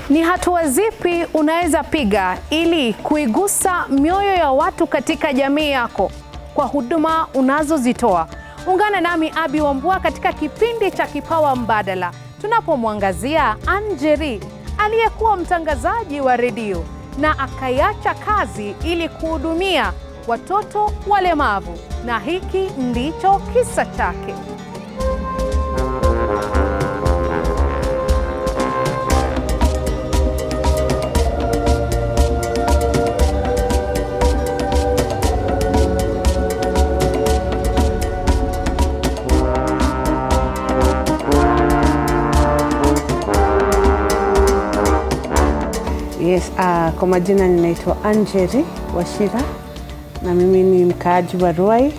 Ni hatua zipi unaweza piga ili kuigusa mioyo ya watu katika jamii yako kwa huduma unazozitoa? Ungana nami Abby Wambua katika kipindi cha Kipawa Mbadala tunapomwangazia Ann Njeri aliyekuwa mtangazaji wa redio na akaiacha kazi ili kuhudumia watoto walemavu, na hiki ndicho kisa chake. Yes, kwa majina ninaitwa Ann Njeri Wachira na mimi ni mkaaji wa Ruai.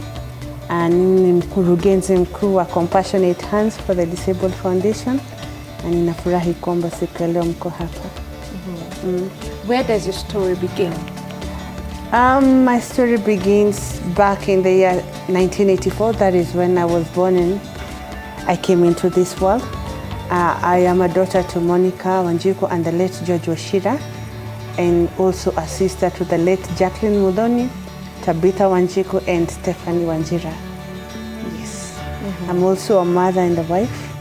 Mimi ni mkurugenzi mkuu wa Compassionate Hands for the Disabled Foundation, na ninafurahi kwamba siku ya leo mko hapa. Where does your story begin? My story begins back in the year 1984. That is when I was born and I came into this world. I am a daughter to Monica Wanjiku and the late George Wachira, and also a sister to the late Jacqueline Mudhoni, Tabitha Wanjiku, and Stephanie Wanjira. Yes. I'm also a mother and a wife.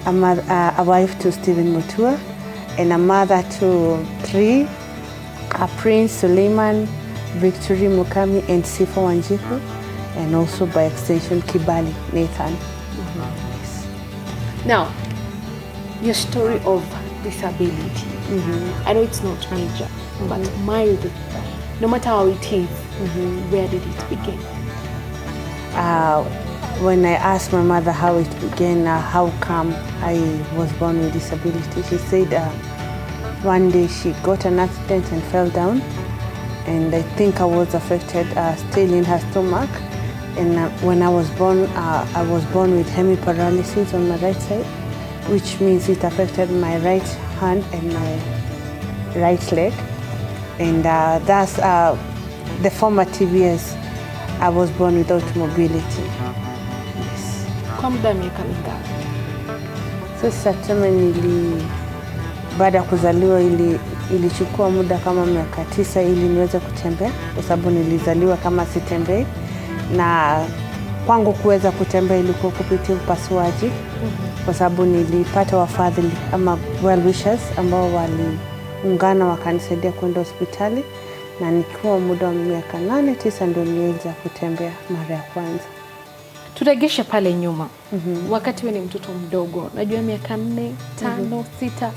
I'm a wife to Stephen Mutua, and a mother to three, Prince Suleiman, Victory Mukami, and Sifa Wanjiku, and also by extension Kibali Nathan. Yes. Now, your story of disability. I know it's not major, but mild, no matter how it is, where did it begin? When I asked my mother how it began, how come I was born with disability, she said one day she got an accident and fell down, and I think I was affected still in her stomach. And when I was born with hemiparalysis on my right side, which means it affected my right hand and my right leg. And that's the formative years I was born without mobility. Yes. Kwa muda miaka mingapi? Sasa tuseme baada ya kuzaliwa ilichukua muda kama miaka 9 ili niweze kutembea, kwa sababu nilizaliwa kama sitembei, na kwangu kuweza kutembea ilikuwa kupitia upasuaji, kwa sababu nilipata wafadhili ama well wishers ambao waliungana wakanisaidia kwenda hospitali, na nikiwa muda wa miaka 8-9 ndio nilianza kutembea mara ya kwanza. Turegeshe pale nyuma. Wakati wewe ni mtoto mdogo, najua miaka 4, 5, 6,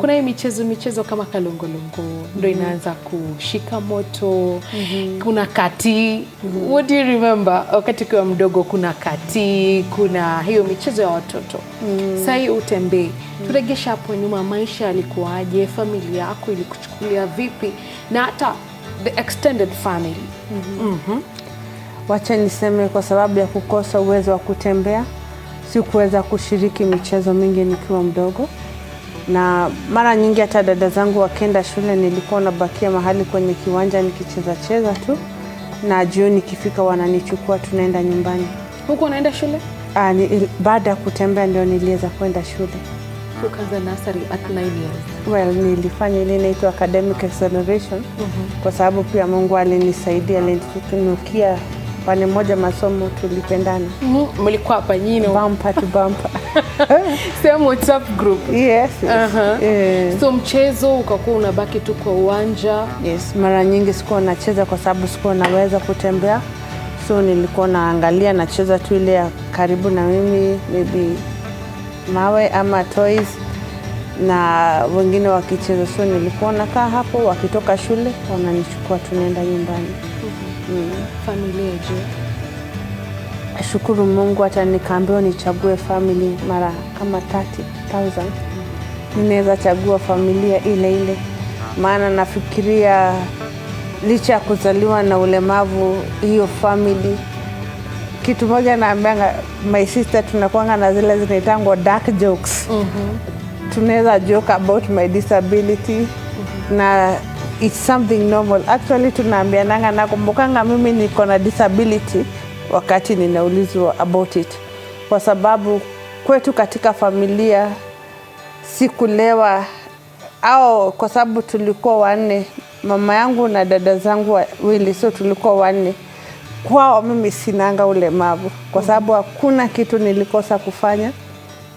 kuna hii michezo kama kalongolongo ndio inaanza kushika moto. Kuna kati. What do you remember? Wakati ukiwa mdogo kuna kati, kuna hiyo michezo ya watoto. Sasa utembee. Turegeshe hapo nyuma, maisha yalikuwaje, familia yako ilikuchukulia vipi, na hata the extended family. Wacha niseme kwa sababu ya kukosa uwezo wa kutembea, sikuweza kushiriki michezo mingi nikiwa mdogo, na mara nyingi hata dada zangu wakienda shule nilikuwa nabakia mahali kwenye kiwanja nikicheza tu, na jioni ikifika wananichukua tunaenda nyumbani. Huko unaenda shule? Baada ya kutembea ndio niliweza kwenda shule. Ukaanza nursery at 9 years? Well, nilifanya ile inaitwa academic acceleration, kwa sababu pia Mungu alinisaidia, alinitunukia pande moja masomo tulipendana. Mlikuwa hapa nyinyi bumper to bumper. Same WhatsApp group. Yes. So mchezo ukakuwa unabaki tu kwa uwanja? Yes, mara nyingi sikuwa nacheza kwa sababu sikuwa naweza kutembea. So nilikuwa naangalia nacheza tu ile ya karibu na mimi, maybe mawe ama toys, na wengine wakicheza. So nilikuwa nakaa hapo, wakitoka shule wananichukua tunaenda nyumbani. Familia je? Shukuru Mungu, hata nikaambiwa nichague family mara kama 30,000. Ninaweza chagua familia ile, maana nafikiria licha ya kuzaliwa na ulemavu, hiyo family, kitu moja naambianga my sister, tunakuanga na zile zinaitangwa dark jokes. Tunaweza joke about my disability, na it's something normal. Actually tunaambiananga, nakumbukanga mimi niko na disability wakati ninaulizwa about it, kwa sababu kwetu katika familia sikulewa au kwa sababu tulikuwa wanne, mama yangu na dada zangu wawili, so tulikuwa wanne. Kwao mimi sinanga ulemavu kwa sababu hakuna kitu nilikosa kufanya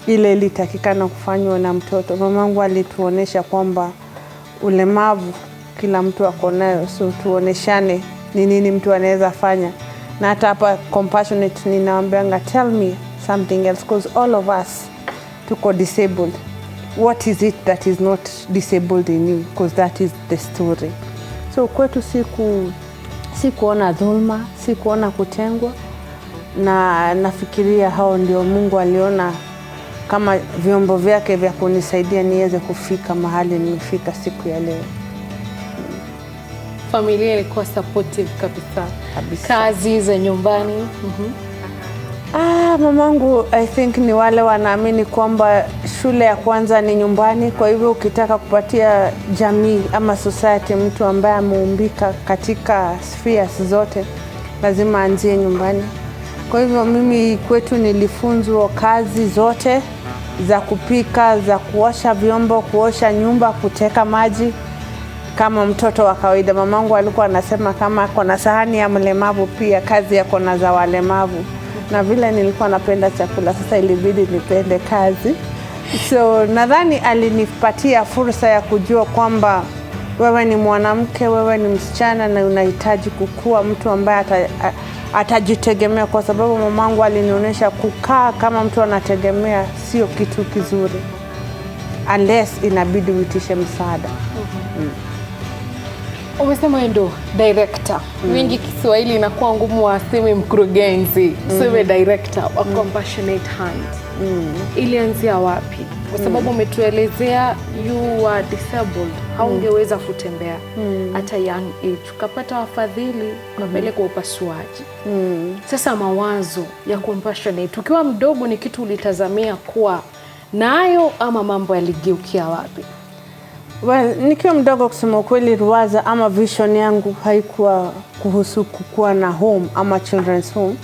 ile ilitakikana kufanywa na mtoto. Mamangu alituonesha kwamba ulemavu kila mtu ako nayo, so tuoneshane ni nini mtu anaweza fanya. Na hata hapa compassionate ninaambianga, tell me something else, because all of us tuko disabled. What is it that is not disabled in you? Because that is the story. So kwetu si kuona dhulma, si kuona kutengwa, na nafikiria hao ndio Mungu aliona kama vyombo vyake vya kunisaidia niweze kufika mahali nimefika siku ya leo. Familia ilikuwa supportive kabisa. Kazi za nyumbani. Mamangu I think ni wale wanaamini kwamba shule ya kwanza ni nyumbani. Kwa hivyo ukitaka kupatia jamii ama society mtu ambaye ameumbika katika spheres zote, lazima anzie nyumbani. Kwa hivyo mimi kwetu nilifunzwa kazi zote za kupika, za kuosha vyombo, kuosha nyumba, kuteka maji kama mtoto wa kawaida. Mamangu alikuwa anasema kama ako na sahani ya mlemavu pia kazi yako na za walemavu. Na vile nilikuwa napenda chakula, sasa ilibidi nipende kazi. So nadhani alinipatia fursa ya kujua kwamba wewe ni mwanamke, wewe ni msichana na unahitaji kukua mtu ambaye atajitegemea, kwa sababu mamangu alinionyesha kukaa kama mtu anategemea sio kitu kizuri unless inabidi uitishe msaada. Umesema ndo director. Wingi Kiswahili inakuwa ngumu waseme mkurugenzi. Sema director wa Compassionate Hands. Ilianzia wapi? Kwa sababu umetuelezea you were disabled. Haungeweza kutembea hata young age. Ukapata wafadhili, ukapelekwa upasuaji. Sasa mawazo ya Compassionate ukiwa mdogo ni kitu ulitazamia kuwa nayo ama mambo yaligeukia wapi? Well, nikiwa mdogo kusema kweli ruwaza ama vision yangu haikuwa kuhusu kukua na home ama children's home.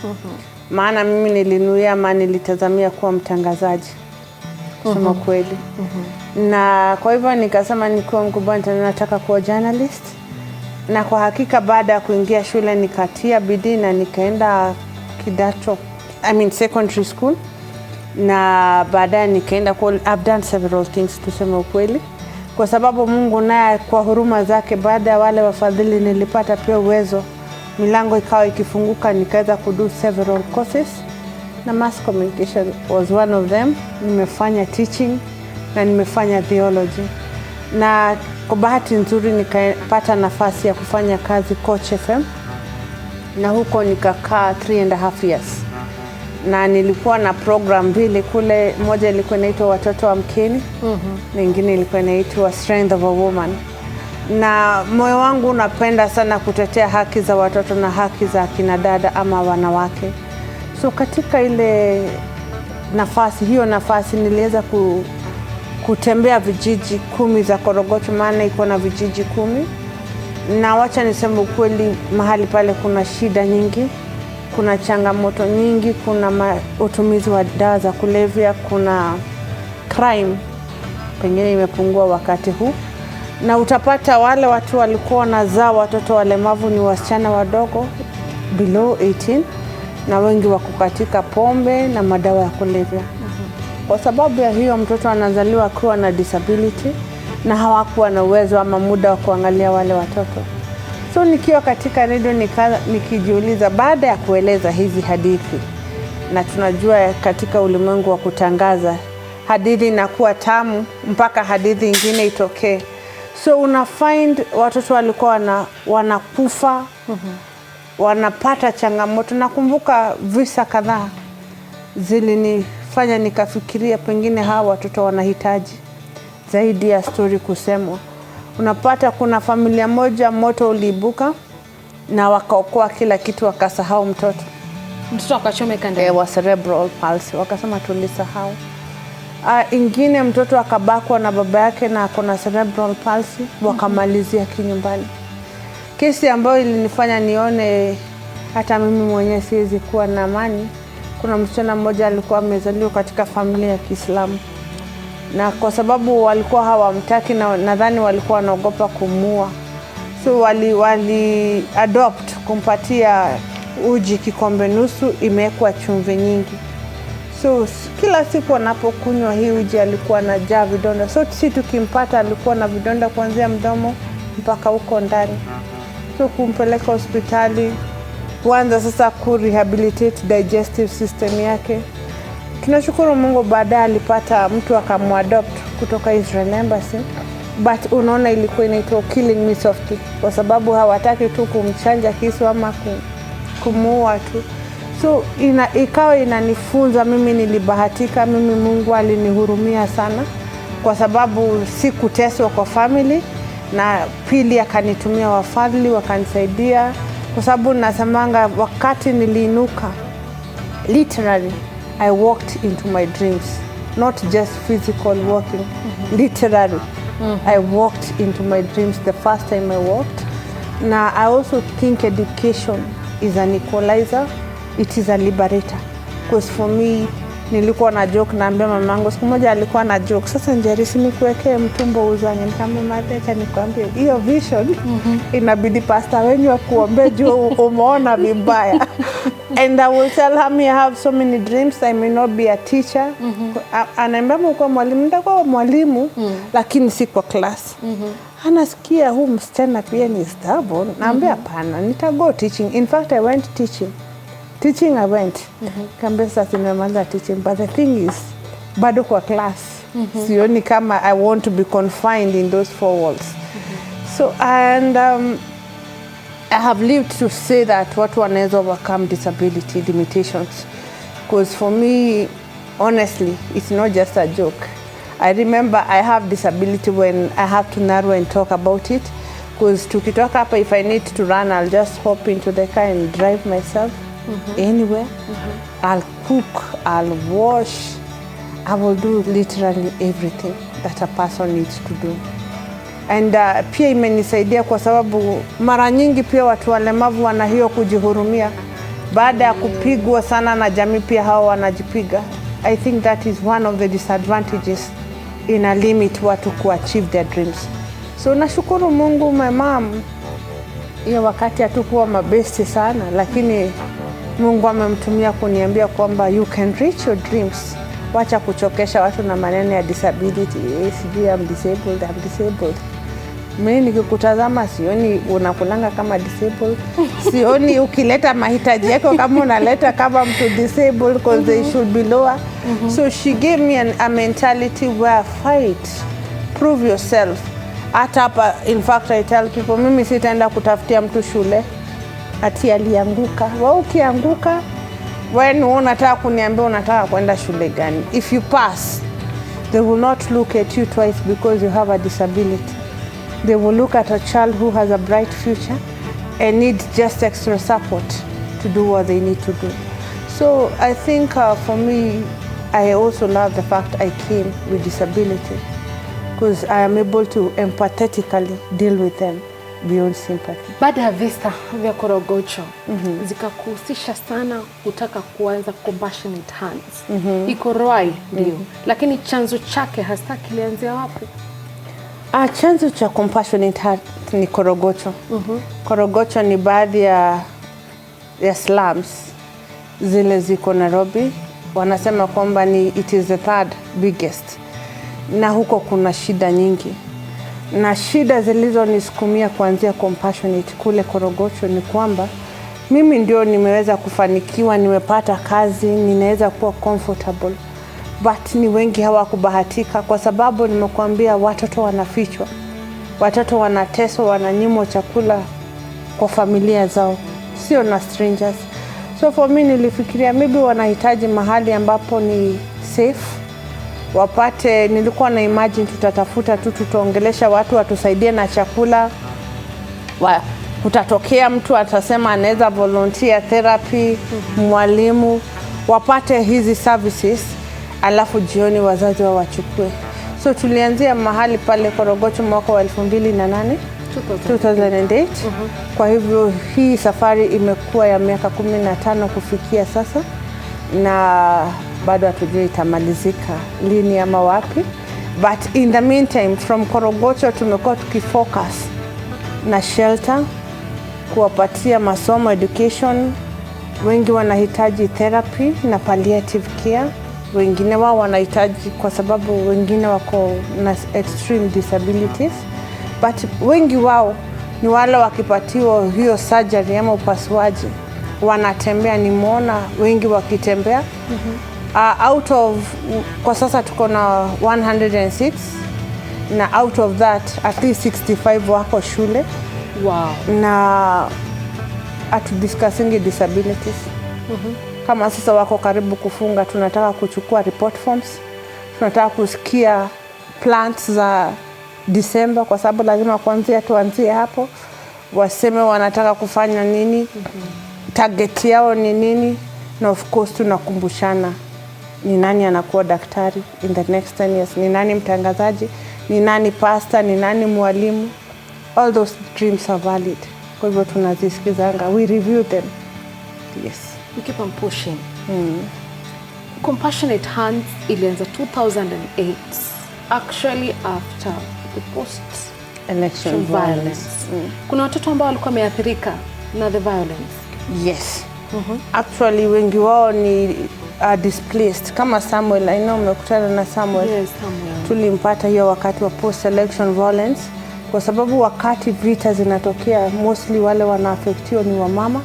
Maana mimi nilinuia ama nilitazamia kuwa mtangazaji kusema kweli. Na kwa hivyo nikasema nikiwa mkubwa nataka kuwa journalist. Na kwa hakika baada ya kuingia shule nikatia bidii na nikaenda secondary school. Na baadaye nikaenda I've done several things tuseme ukweli. Kwa sababu Mungu naye kwa huruma zake, baada ya wale wafadhili nilipata pia uwezo, milango ikawa ikifunguka, nikaweza kudo several courses na mass communication was one of them. Nimefanya teaching na nimefanya theology, na kwa bahati nzuri nikapata nafasi ya kufanya kazi Coach FM, na huko nikakaa 3.5 years. Na nilikuwa na program mbili kule, moja ilikuwa inaitwa Watoto wa Mkeni, na nyingine ilikuwa inaitwa Strength of a Woman. Na moyo wangu unapenda sana kutetea haki za watoto na haki za kina dada ama wanawake. So katika ile nafasi niliweza kutembea vijiji 10 za Korogocho, maana iko na vijiji 10. Na wacha niseme ukweli, mahali pale kuna shida nyingi. Kuna changamoto nyingi, kuna utumizi wa dawa za kulevya, kuna crime pengine imepungua wakati huu. Na utapata wale watu walikuwa wanazaa watoto walemavu ni wasichana wadogo below 18, na wengi wako katika pombe na madawa ya kulevya. Kwa sababu ya hiyo mtoto anazaliwa akiwa na disability na hawakuwa na uwezo ama muda wa kuangalia wale watoto. So nikiwa katika redio nikijiuliza, baada ya kueleza hizi hadithi, na tunajua katika ulimwengu wa kutangaza hadithi inakuwa tamu mpaka hadithi nyingine itokee. So una find watoto walikuwa wanakufa, wanapata changamoto. Nakumbuka visa kadhaa zilinifanya nikafikiria pengine hawa watoto wanahitaji zaidi ya story kusemwa. Unapata kuna familia moja moto uliibuka na wakaokoa kila kitu, wakasahau mtoto akachomeka ndani wa cerebral palsy, wakasema tulisahau. Ingine mtoto akabakwa na baba yake na akona cerebral palsy, wakamalizia kinyumbani. Kesi ambayo ilinifanya nione hata mimi mwenyewe siwezi kuwa na amani. Kuna msichana mmoja alikuwa amezaliwa katika familia ya Kiislamu, na kwa sababu walikuwa hawamtaki na nadhani walikuwa wanaogopa kumua, so wali adopt kumpatia uji kikombe nusu imewekwa chumvi nyingi. So kila siku anapokunywa hii uji alikuwa anajaa vidonda. So sisi tukimpata alikuwa na vidonda kuanzia mdomo mpaka huko ndani. So kumpeleka hospitali, kuanza sasa kurehabilitate digestive system yake. Tunashukuru Mungu baadaye alipata mtu akamuadopt kutoka Israel Embassy. But unaona ilikuwa inaitwa killing me softly, kwa sababu hawataki tu kumchanja kisu ama kumuua tu. So ikawa inanifunza mimi, nilibahatika mimi, Mungu alinihurumia sana kwa sababu sikuteswa kwa family, na pili akanitumia wafadhili wakanisaidia, kwa sababu nasemanga wakati niliinuka literally I walked into my dreams, not just physical walking. Literally I walked into my dreams the first time I walked. Now I also think education is an equalizer, it is a liberator, because for me nilikuwa na joke, naambia mamangu siku moja alikuwa na joke, sasa Njeri nikuwekee mtumbo uzani, nikamwambia acha nikwambie hiyo vision inabidi pastor wenyu akuombe juu umeona vibaya. And I will tell her I have so many dreams, I may not be a teacher. Anaambia kwa mwalimu, nitakuwa mwalimu lakini si kwa class. Anasikia huu msichana pia ni stubborn. Naambia hapana, nitago teaching. In fact I went teaching I went. Kambe sasa nimemaliza teaching, but the thing is bado kwa class. Sioni kama I want to be confined in those four walls. So and I have lived to say that watu wanaweza overcome disability limitations, because for me honestly it's not just a joke. I remember I have disability when I have to narrow and talk about it, because tukitoka hapa, if I need to run I'll just hop into the car and drive myself anywhere. I'll cook, I'll wash, I will do literally everything that a person needs to do. And pia imenisaidia kwa sababu mara nyingi pia watu walemavu wana hiyo kujihurumia. Baada ya kupigwa sana na jamii pia hao wanajipiga. I think that is one of the disadvantages in a limit watu kuachieve their dreams. So nashukuru Mungu, my mom, hiyo wakati hatukuwa mabesti sana, lakini Mungu amemtumia kuniambia kwamba you can reach your dreams. Wacha kuchokesha watu na maneno ya disability. Sijui I'm disabled. Mimi nikikutazama sioni unakulanga kama disabled. Sioni ukileta mahitaji yako kama unaleta kama mtu disabled, because they should be lower. So she gave me a mentality where fight, prove yourself. Hata hapa, in fact I tell people, mimi sitaenda kutafutia mtu shule ati alianguka. Wewe ukianguka, when unataka kuniambia unataka kwenda shule gani, if you pass they will not look at you twice because you have a disability. They will look at a child who has a bright future and need just extra support to do what they need to do. So I think for me, I also love the fact I came with disability, because I am able to empathetically deal with them beyond sympathy. Baada ya visa vya Korogocho zikakuhusisha sana kutaka kuanza Compassionate Hands. Iko Ruai ndio, lakini chanzo chake hasa kilianzia wapi? Chanzo cha Compassionate Heart ni Korogocho. Korogocho ni baadhi ya slums zile ziko Nairobi. Wanasema kwamba it is the third biggest. Na huko kuna shida nyingi. Na shida zilizonisukumia kuanzia Compassionate kule Korogocho ni kwamba mimi ndio nimeweza kufanikiwa, nimepata kazi, ninaweza kuwa comfortable. But ni wengi hawakubahatika, kwa sababu nimekuambia watoto wanafichwa. Watoto wanateswa, wananyimwa chakula kwa familia zao, sio na strangers. So for me nilifikiria maybe wanahitaji mahali ambapo ni safe. Wapate, nilikuwa na imagine tutatafuta tu, tutaongelesha watu watusaidie na chakula. Kutatokea mtu atasema anaweza volunteer therapy, mwalimu, wapate hizi services. Alafu jioni wazazi wao wachukue. So tulianzia mahali pale Korogocho mwaka wa 2008. Kwa hivyo hii safari imekuwa ya miaka 15 kufikia sasa, na bado hatujui itamalizika lini ama wapi. But in the meantime from Korogocho tumekuwa tukifocus na shelter, kuwapatia masomo, education. Wengi wanahitaji therapy na palliative care. Wengine wao wanahitaji kwa sababu wengine wako na extreme disabilities. But wengi wao ni wale wakipatiwa hiyo surgery ama upasuaji wanatembea. Nimeona wengi wakitembea. Out of kwa sasa tuko na 106 na out of that at least 65 wako shule. Wow. Na discussing disabilities. Kama sasa wako karibu kufunga, tunataka kuchukua report forms, tunataka kusikia plans za December, kwa sababu lazima tuanzie hapo, waseme wanataka kufanya nini, target yao ni nini, na of course tunakumbushana ni nani anakuwa daktari in the next 10 years, ni nani mtangazaji, ni nani pastor, ni nani mwalimu. All those dreams are valid. Kwa hivyo tunazisikizanga, we review them. Yes. We keep on pushing. Compassionate Hands ilianza 2008, actually after the post-election violence. Kuna watoto ambao walikuwa wameathirika na the violence. Yes. Actually wengi wao ni displaced. Kama Samuel, I know umekutana na Samuel. Yes, Samuel. Tulimpata hiyo wakati wa post-election violence, kwa sababu wakati vita zinatokea mostly wale wanaafektiwa ni wamama,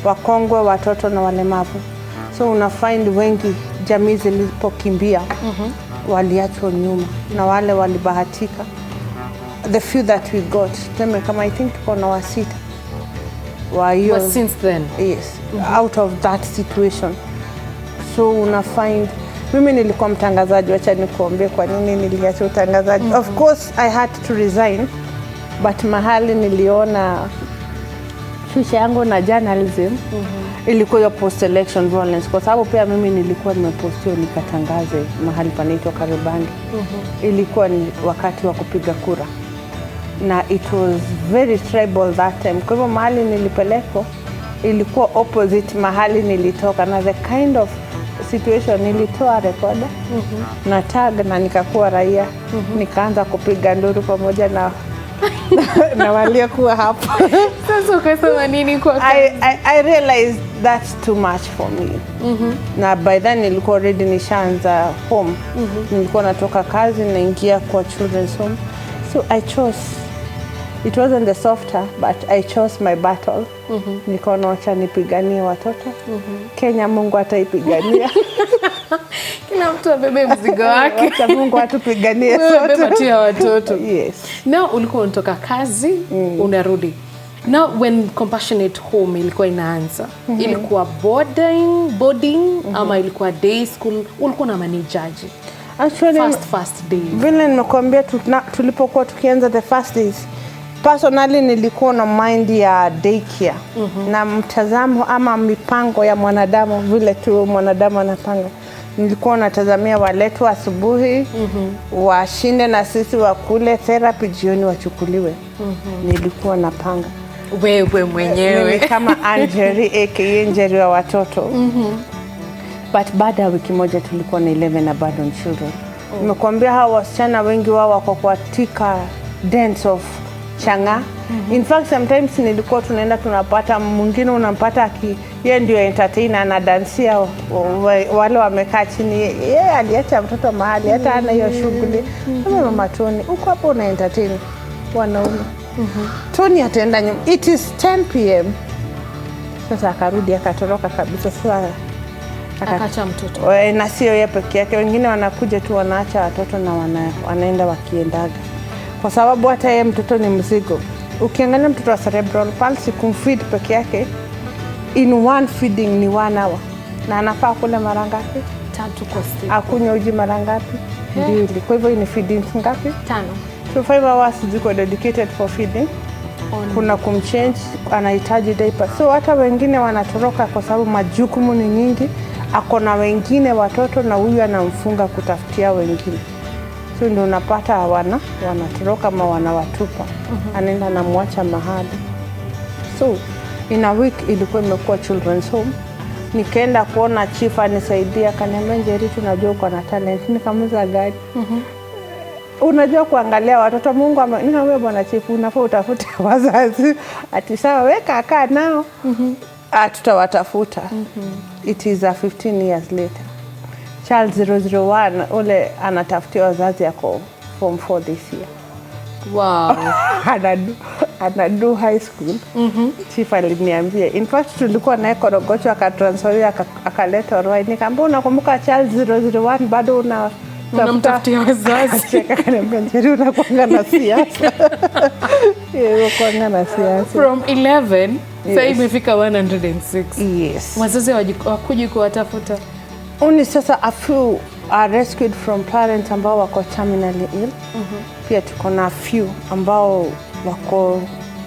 wakongwe, watoto na walemavu. So una find wengi jamii zilipokimbia waliachwa nyuma, na wale walibahatika, the few that we got, kama I think tuko na wasita wa hiyo. But since then, yes, out of that situation. So una find, mimi nilikuwa mtangazaji, wacha nikuambie kwa nini niliacha utangazaji. Of course I had to resign, but mahali niliona future yangu na journalism ilikuwa ya post election violence, kwa sababu pia mimi nilikuwa nimepostiwa nikatangaze mahali panaitwa Kariobangi. Ilikuwa ni wakati wa kupiga kura na it was very tribal that time. Kwa hivyo mahali nilipelekwa ilikuwa opposite mahali nilitoka, na the kind of situation nilitoa recorder na tag na nikakuwa raia. Nikaanza kupiga nduru pamoja na na waliokuwa hapo. Sasa ukasema nini kwa I realized that's too much for me. Na by then nilikuwa already nishaanza home. Nilikuwa natoka kazi naingia kwa children's home. So I chose, it wasn't the softer, but I chose my battle. Nikaona wacha nipiganie watoto. Kenya Mungu ataipigania. Kila mtu abebe mzigo wake. Wacha Mungu atupiganie sote. Wewe beba tu ya watoto. Yes. Now ulikuwa unatoka kazi, unarudi. Now when Compassionate Home ilikuwa inaanza, ilikuwa boarding ama ilikuwa day school, ulikuwa na manageaje? Actually first day. Vile nimekuambia tulipokuwa tukianza the first days, personally nilikuwa na mind ya daycare. Na mtazamo ama mipango ya mwanadamu, vile tu mwanadamu anapanga. Nilikuwa natazamia waletwe asubuhi, washinde na sisi wakule, therapy jioni wachukuliwe. Nilikuwa napanga. Wewe mwenyewe. Mimi kama Angeli aka Njeri wa watoto. But baada ya wiki moja tulikuwa na 11 abandoned children. Nimekuambia hawa wasichana wengi wao wako katika dens of Changa. In fact sometimes nilikuwa tunaenda tunapata mwingine unampata yeye ndio entertainer na dansia wale wamekaa chini, yeye aliacha mtoto mahali hata hana hiyo shughuli. Kama mama Tony uko hapo una entertain wanaume. Tony ataenda nyuma. It is 10 p.m. Sasa akarudi akatoroka kabisa. Sasa akaacha mtoto. Na sio yeye peke yake, wengine wanakuja tu wanaacha watoto na wanaenda wakiendaga. Kwa sababu hata yeye mtoto ni mzigo. Ukiangalia mtoto wa cerebral palsy kumfeed peke yake in one feeding ni 1 hour. Na anafaa kula mara ngapi? 3 kwa siku. Akunywa uji mara ngapi? 2. Kwa hivyo ni feeding ngapi? 5. So 5 hours ziko dedicated for feeding. Kuna kumchange, anahitaji diaper. So hata wengine wanatoroka kwa sababu majukumu ni nyingi. Akona wengine watoto na huyu anamfunga kutafutia wengine. So ndio unapata wanatoroka ama wanawatupa. Anaenda na muacha mahali. So in a week ilikuwa imekuwa children's home. Nikaenda kuona chief anisaidia, akaniambia Njeri tunajua uko na talent. Nikamuuliza gani? unajua kuangalia watoto. Mungu ninawe bwana chifu, unafaa utafute wazazi. Ati sawa weka kaa nao. Tutawatafuta. It is 15 years later. Child 001 ule anatafutia wazazi yako form 4 this year. Wow. Anadu high school. Chief aliniambia. In fact tulikuwa naye Korogocho akatransfer akaleta Ruai. Nikamwambia unakumbuka child 001 bado unamtafutia wazazi. Akaniambia njeri unakuanga na siasa. Yeye kuanga na siasa. From 11 sasa imefika 106. Yes. Wazazi wakuji kuwatafuta. Only sasa a few are rescued from parents ambao wako terminally ill. Pia tuko na few ambao wako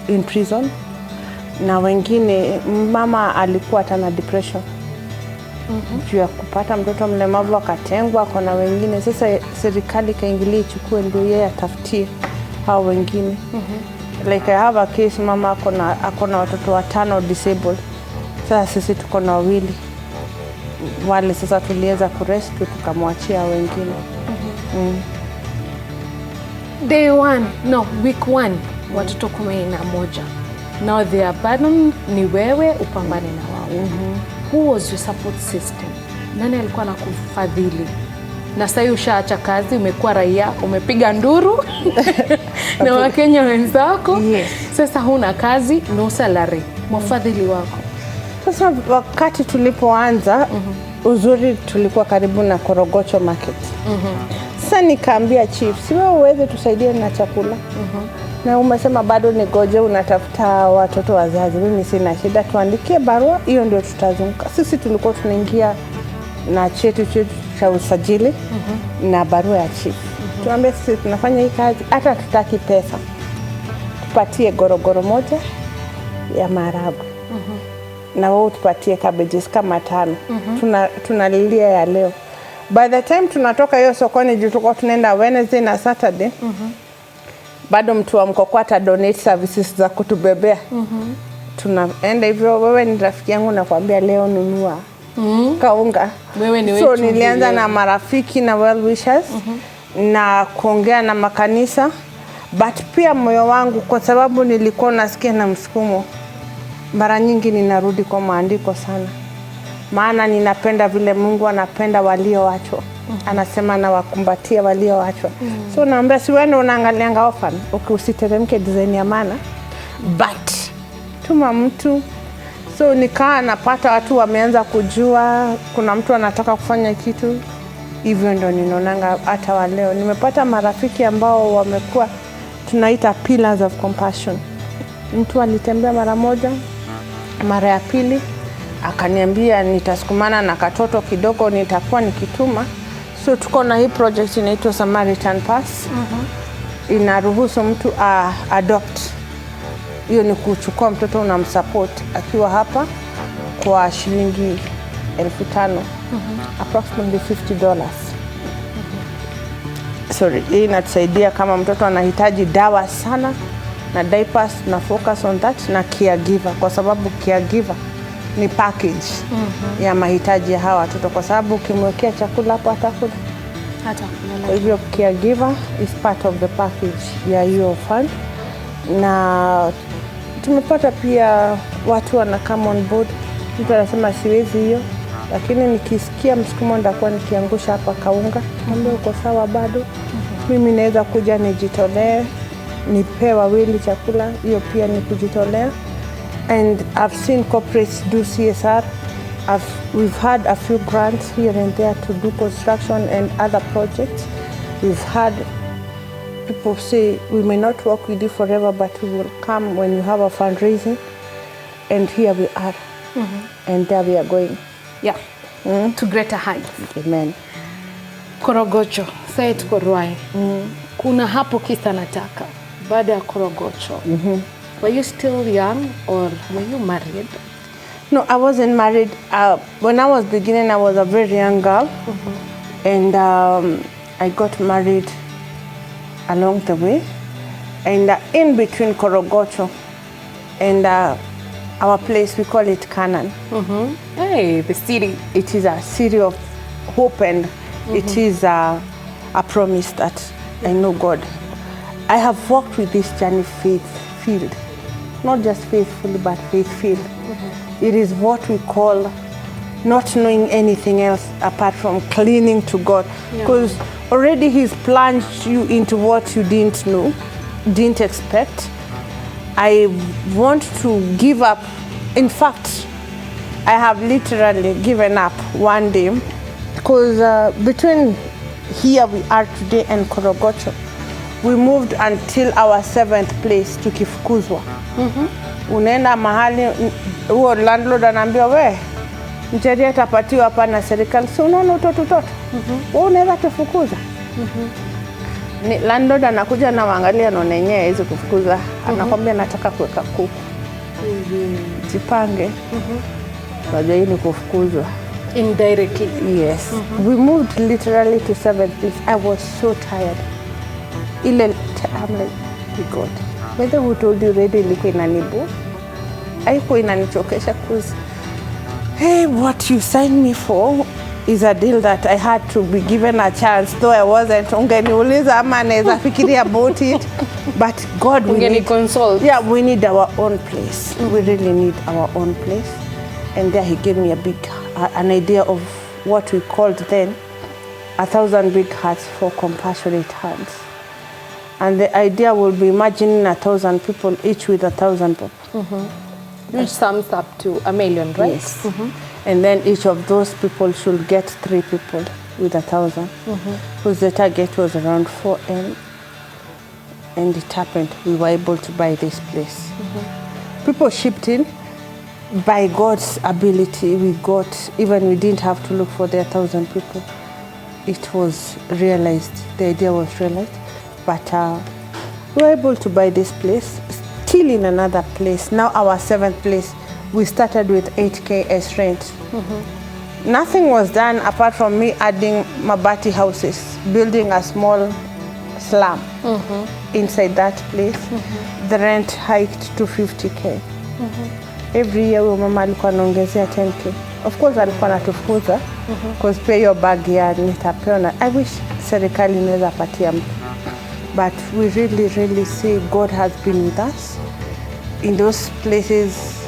in prison. Na wengine mama alikuwa tana depression. Juu ya kupata mtoto mlemavu akatengwa. Kuna wengine sasa serikali kaingilia ichukue ndio yeye atafutie hao wengine. Like I have a case, mama akona watoto 5 disabled. Sasa sisi tuko na 2. Wale sasa tuliweza kurescue tukamwachia wengine. Week 1 watoto 11. Now they are burden ni wewe upambane na wao. Who was your support system? Nani alikuwa anakufadhili? Na sasa ushaacha kazi, umekuwa raia, umepiga nduru na Wakenya wenzako. Yes. Sasa huna kazi, no salary. Mfadhili wako. Sasa wakati tulipoanza uzuri tulikuwa karibu na Korogocho market. Sasa nikaambia chief, si wewe uweze tusaidie na chakula. Na umesema bado nigoje unatafuta watoto wazazi. Mimi sina shida, tuandikie barua, hiyo ndio tutazunguka. Sisi tulikuwa tunaingia na chetu cha usajili na barua ya chief. Tuambie sisi tunafanya hii kazi, hata tutaki pesa. Tupatie gorogoro moja ya maharagwe. Na wao tupatie cabbages kama 5. Tunalilia ya leo. By the time tunatoka hiyo sokoni juu tulikuwa tunaenda Wednesday na Saturday. Bado mtu wa Mkokwata donate services za kutubebea. Tunaenda hivyo, wewe ni rafiki yangu nakwambia leo nunua kaunga. Wewe ni so nilianza na marafiki na well wishers na kuongea na makanisa, but pia moyo wangu kwa sababu nilikuwa nasikia na msukumo. Mara nyingi ninarudi kwa maandiko sana. Maana ninapenda vile Mungu anapenda walioachwa. Anasema na wakumbatia walioachwa. So naambia si wewe unaangalianga orphan, usiteremke design ya maana. But tuma mtu. So nikaa napata watu wameanza kujua kuna mtu anataka kufanya kitu. Hivyo ndio ninaonanga hata wa leo. Nimepata marafiki ambao wamekuwa tunaita pillars of compassion. Mtu alitembea mara moja, mara ya pili akaniambia nitasukumana na katoto kidogo nitakuwa nikituma. So tuko na hii project inaitwa Samaritan Pass. Inaruhusu mtu adopt. Hiyo ni kuchukua mtoto unamsupport akiwa hapa kwa shilingi 5,000. Approximately $50. Sorry, hii inatusaidia kama mtoto anahitaji dawa sana na diapers, na focus on that, na caregiver kwa sababu caregiver ni package ya mahitaji ya hawa watoto kwa sababu ukimwekea chakula hapo atakula. Kwa hivyo caregiver is part of the package ya hiyo fund. Na tumepata pia watu wana come on board. Mtu anasema siwezi hiyo, lakini nikisikia msukumo ndakuwa nikiangusha hapa kaunga. Mwambie uko sawa bado. Mimi naweza kuja nijitolee, nipewa wili chakula, hiyo pia ni kujitolea. And I've seen corporates do CSR. We've had a few grants here and there to do construction and other projects. We've had people say, we may not work with you forever, but we will come when you have a fundraising. And here we are. And there we are going. Yeah. To greater heights. Amen. Korogocho, say it Ruai. Kuna hapo kisa nataka. Baada ya Korogocho. Were you still young or were you married? No, I wasn't married. When I was beginning, I was a very young girl. And I got married along the way. And in between Korogocho and our place, we call it Canaan. Hey, the city. It is a city of hope, and it is a promise that I know God. I have walked with this journey faith-filled. Not just faithfully, but faith-filled. It is what we call not knowing anything else apart from clinging to God. Because already He's plunged you into what you didn't know, didn't expect. I want to give up. In fact, I have literally given up one day because between here we are today and Korogocho, we moved until our 7th place tukifukuzwa. Unaenda mahali huo landlord anaambia we mcheria atapatiwa hapa na serikali, si unaona utoto wewe unaweza tufukuza. Ni landlord anakuja na waangalia na nenyewe hizo kufukuza, anakwambia nataka kuweka kuku. Jipange. Unajua hii ni kufukuzwa indirectly. Yes. We moved literally to 7th place. I was so tired. I'm like, God, whether who told you already ilikuwa inanibu, haikuwa inanichokesha because hey, what you signed me for is a deal that I had to be given a chance, though I wasn't. Ungeniuliza ama naweza fikiria about it, but God, we need consult. Yeah, we need our own place. We really need our own place. And there He gave me a big, an idea of what we called then 1,000 big hearts for compassionate hands. And the idea will be imagining 1,000 people, each with 1,000 bob. Which sums up to 1 million, right? Yes. And then each of those people should get 3 people with 1,000. Because the target was around 4M. And it happened. We were able to buy this place. People shipped in. By God's ability, we got, even we didn't have to look for the 1,000 people. It was realized, the idea was realized. But we were able to buy this place, still in another place. Now our 7th place, we started with 8K as rent. Nothing was done apart from me adding mabati houses, building a small slum inside that place. The rent hiked to 50K. Every year mama alikuwa anaongezea 10K. Of course alikuwa anatufukuza because pay your bag ya nitapewa. I wish serikali inaweza patia mtu. But we really say God has been with us. In those places,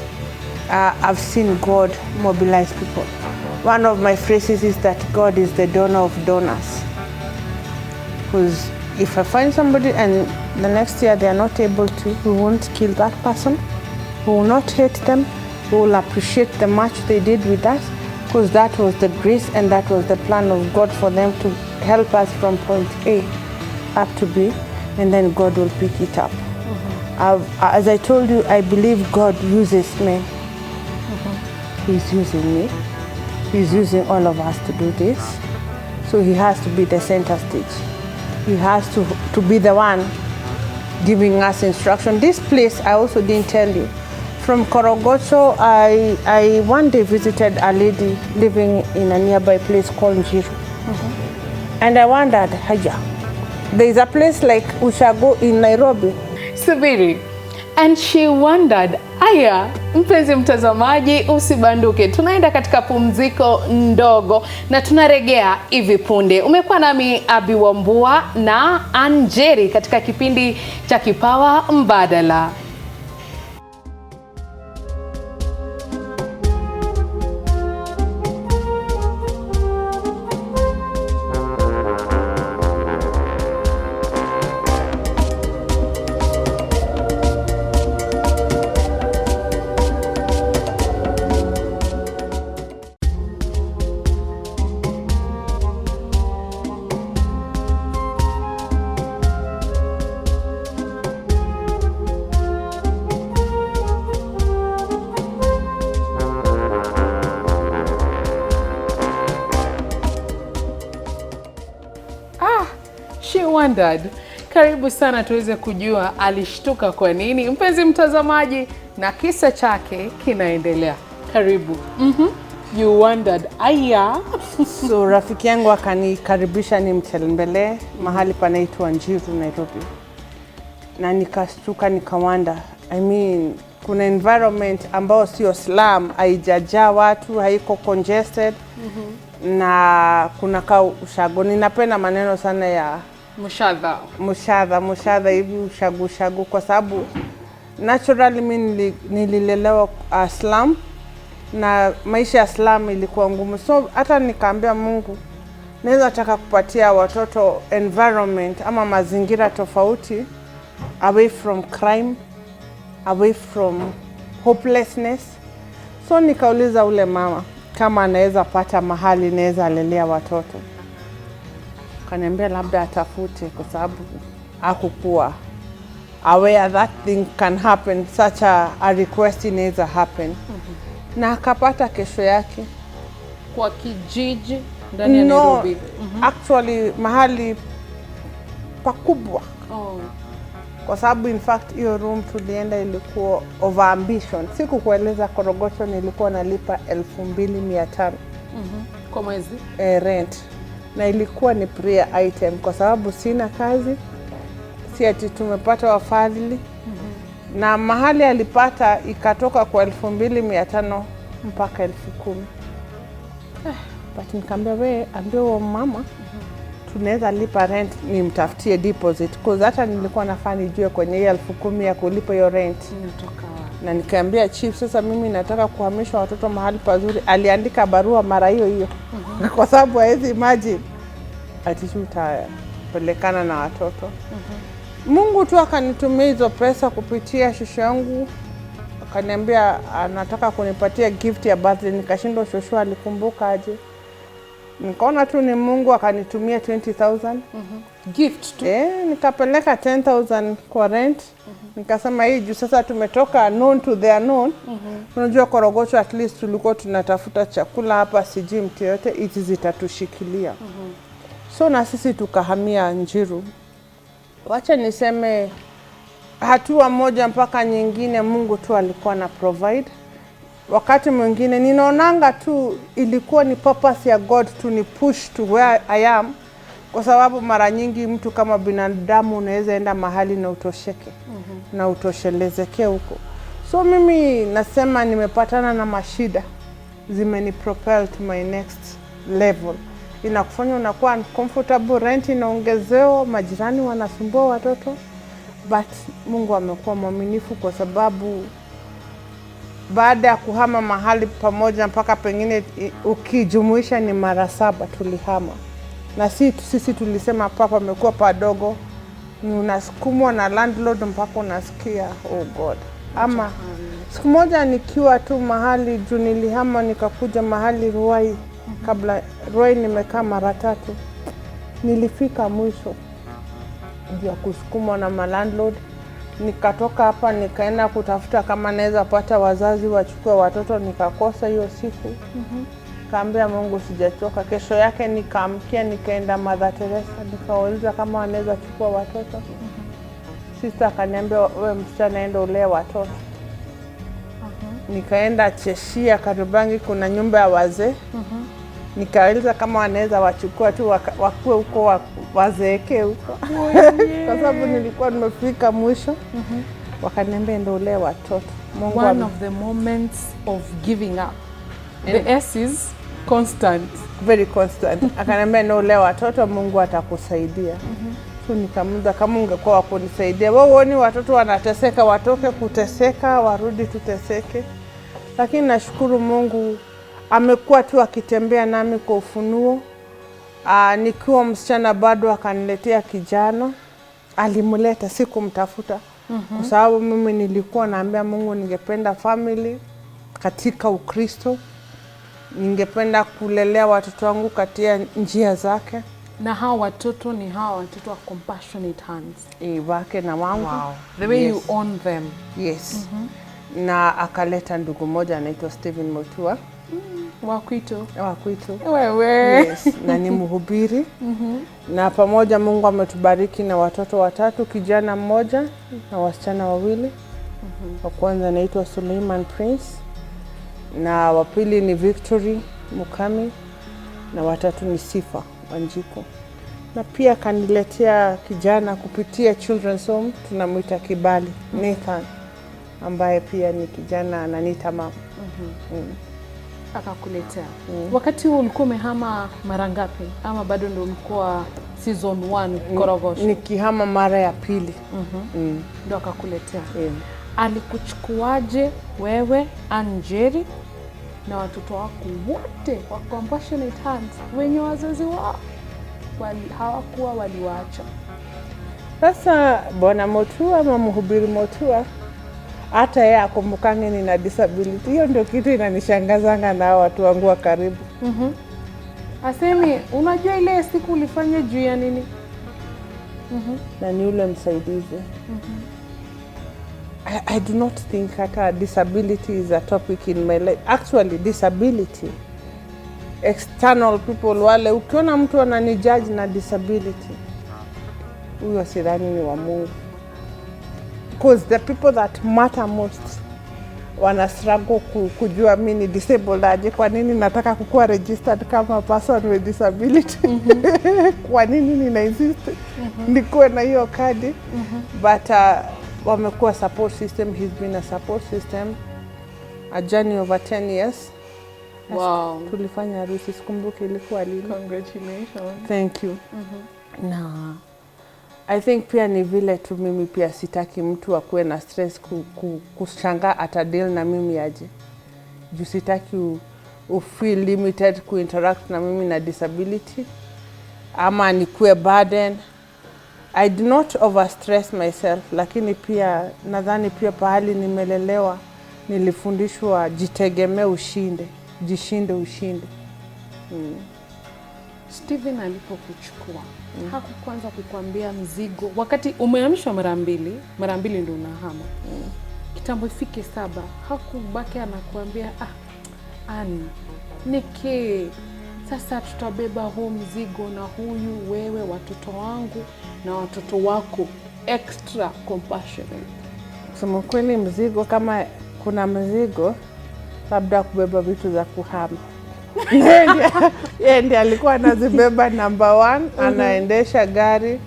I've seen God mobilize people. One of my phrases is that God is the donor of donors. Because if I find somebody and the next year they are not able to, we won't kill that person. We will not hate them. We will appreciate the much they did with us, because that was the grace and that was the plan of God for them to help us from point A up to B, and then God will pick it up. As I told you, I believe God uses men. He's using me. He's using all of us to do this. So He has to be the center stage. He has to be the one giving us instruction. This place, I also didn't tell you. From Korogocho, I one day visited a lady living in a nearby place called Njiru. And I wondered, Haja, there is a place like Ushago in Nairobi. Subiri. And she wondered, aya, mpenzi mtazamaji usibanduke. Tunaenda katika pumziko ndogo na tunaregea hivi punde. Umekuwa nami Abi Wambua na Anjeri katika kipindi cha Kipawa Mbadala. She wondered. Karibu sana tuweze kujua alishtuka kwa nini. Mpenzi mtazamaji, na kisa chake kinaendelea. Karibu. You wondered. Aya. So rafiki yangu akanikaribisha nimtembele mahali panaitwa Njiru, Nairobi. Na nikastuka nikawanda. I mean, kuna environment ambao sio slum, haijajaa watu, haiko congested. Na kuna ushago. Ninapenda maneno sana ya Mushadha hivi ushagu, kwa sababu naturally mimi nililelewa slum na maisha ya slum ilikuwa ngumu, so hata nikaambia Mungu naweza taka kupatia watoto environment ama mazingira tofauti, away from crime, away from hopelessness. So nikauliza ule mama kama anaweza pata mahali naweza lelea watoto. Kaniambia labda atafute, kwa sababu hakukuwa aware that thing can happen, such a request inaweza happen. Na akapata kesho yake kwa kijiji ndani ya Nairobi. Actually mahali pakubwa. Kwa sababu in fact hiyo room tulienda ilikuwa over ambition. Sikukueleza Korogocho nilikuwa nalipa 2,500 kwa mwezi rent, na ilikuwa ni prayer item kwa sababu sina kazi, si ati tumepata wafadhili. Na mahali alipata ikatoka kwa 2,500 mpaka 10,000. But nikamwambia wewe ambie huyo mama tunaweza lipa rent, nimtafutie deposit, cause hata nilikuwa nafaa nijue kwenye hiyo 10,000 ya kulipa hiyo rent inatoka wapi. Na nikamwambia chief, sasa mimi nataka kuhamisha watoto mahali pazuri. Aliandika barua mara hiyo kwa sababu hawezi imagine ati tutapelekana na watoto. Mungu tu akanitumia hizo pesa kupitia shosho yangu, akaniambia anataka kunipatia gift ya birthday. Nikashindwa shosho alikumbuka aje. Nikaona tu ni Mungu, akanitumia 20,000 gift tu. Nikapeleka 10,000 kwa rent. Nikasema hii juu sasa tumetoka known to the unknown. Unajua Korogocho at least tulikuwa tunatafuta chakula hapa, siji mtu yote hizi zitatushikilia. So na sisi tukahamia Njiru. Wacha niseme hatua moja mpaka nyingine Mungu tu alikuwa na provide. Wakati mwingine ninaonanga tu ilikuwa ni purpose ya God to ni push to where I am, kwa sababu mara nyingi mtu kama binadamu unaweza enda mahali na utosheke na utoshelezeke huko. So mimi nasema nimepatana na mashida zimeni propel to my next level. Inakufanya unakuwa uncomfortable, rent inaongezewa, majirani wanasumbua watoto, but Mungu amekuwa mwaminifu, kwa sababu baada ya kuhama mahali pamoja mpaka pengine ukijumuisha ni mara 7 tulihama. Na sisi tulisema papa amekuwa padogo, ni unasukumwa na landlord mpaka unasikia oh God. Ama siku moja nikiwa tu mahali juu nilihama nikakuja mahali Ruai. Kabla Ruai nimekaa mara 3. Nilifika mwisho ya kusukumwa na malandlord. Nikatoka hapa nikaenda kutafuta kama naweza pata wazazi wachukue watoto, nikakosa hiyo siku. Kaambia Mungu sijachoka. Kesho yake nikaamkia nikaenda Mother Teresa, nikauliza kama wanaweza chukua watoto. Sister akaniambia wewe msichana enda ulee watoto. Nikaenda Cheshia Kariobangi, kuna nyumba ya wazee. Nikauliza kama wanaweza wachukua tu wakue huko wazeeke huko. Kwa sababu nilikuwa nimefika mwisho. Wakaniambia enda ulee watoto. Mungu one of the moments of giving up. The S is constant. Very constant. Akaniambia enda ulee watoto, Mungu atakusaidia. So nikamuuliza kama ungekuwa wa kunisaidia. Wewe uone watoto wanateseka, watoke kuteseka, warudi tuteseke. Lakini nashukuru Mungu amekuwa tu akitembea nami kwa ufunuo. Nikiwa msichana bado akaniletea kijana. Alimleta, sikumtafuta. Kwa sababu mimi nilikuwa naambia Mungu ningependa family katika Ukristo. Ningependa kulelea watoto wangu katika njia zake. Na hawa watoto ni hawa watoto wa Compassionate Hands. Wake na wangu. Wow. The way you own them. Yes. Na akaleta ndugu moja anaitwa Steven Mutua. Wakwito. Wewe. Yes. Na ni mhubiri. Na pamoja Mungu ametubariki na watoto 3, kijana mmoja na wasichana 2. Wa kwanza anaitwa Suleiman Prince, na wa pili ni Victory Mukami, na watatu ni Sifa Wanjiko. Na pia kaniletea kijana kupitia Children's Home, tunamuita Kibali, Nathan, ambaye pia ni kijana ananiita mama. Akakuletea. Wakati huo ulikuwa umehama mara ngapi? Ama bado ndio ulikuwa season 1 Korogosho. Nikihama mara ya pili. Ndio akakuletea. Alikuchukuaje wewe Anjeri na watoto wako wote wa Compassionate Hands wenye wazazi wao hawakuwa waliwaacha? Sasa Bwana Motua ama mhubiri Motua hata yeye akumbukange nina disability. Hiyo ndio kitu inanishangazanga na watu wangu wa karibu. Asemi, unajua ile siku ulifanya juu ya nini? Na ni ule msaidizi. I do not think that disability is a topic in my life. Actually, disability, external people, wale ukiona mtu ananijudge na disability, huyo sidhani ni wa Mungu. Because the people that matter most wana struggle kujua mimi ni disabled aje, kwa nini nataka kukuwa registered kama person with disability. Kwa nini nina insist nikuwe na hiyo kadi. But wamekuwa support system. He's been a support system, a journey over 10 years. Wow. Tulifanya harusi, sikumbuki ilikuwa lini. Congratulations. Thank you. Na I think pia ni vile tu mimi pia sitaki mtu akuwe na stress kushangaa atadeal na mimi aje. Juu sitaki feel limited kuinteract na mimi na disability ama nikuwe burden. I do not overstress myself, lakini pia nadhani pia pahali nimelelewa nilifundishwa jitegemee ushinde, jishinde ushinde. Steven alipokuchukua hakuanza kukuambia mzigo wakati umehamishwa mara mbili ndio unahama. Kitambo ifike 7 hakubaki anakuambia Ani niki sasa tutabeba huu mzigo na huyu wewe, watoto wangu na watoto wako, extra compassionate? Kusema kweli mzigo, kama kuna mzigo labda kubeba vitu za kuhama. Yeye ndiye alikuwa anazibeba number 1, anaendesha gari.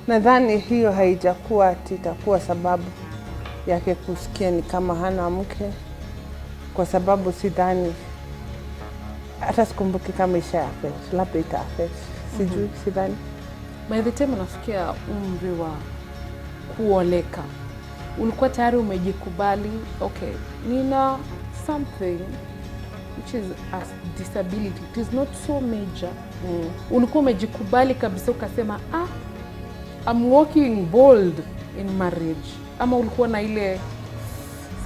Nadhani hiyo haijakuwa itakuwa sababu yake kusikia ni kama hana mke, kwa sababu sidhani, hata sikumbuki kama isha affect, labda ita affect, sijui, sidhani. By the time unafikia umri wa kuoleka, ulikuwa tayari umejikubali, okay, nina something which is a disability, it is not so major. Ulikuwa umejikubali kabisa ukasema I'm walking bold in marriage, ama ulikuwa na ile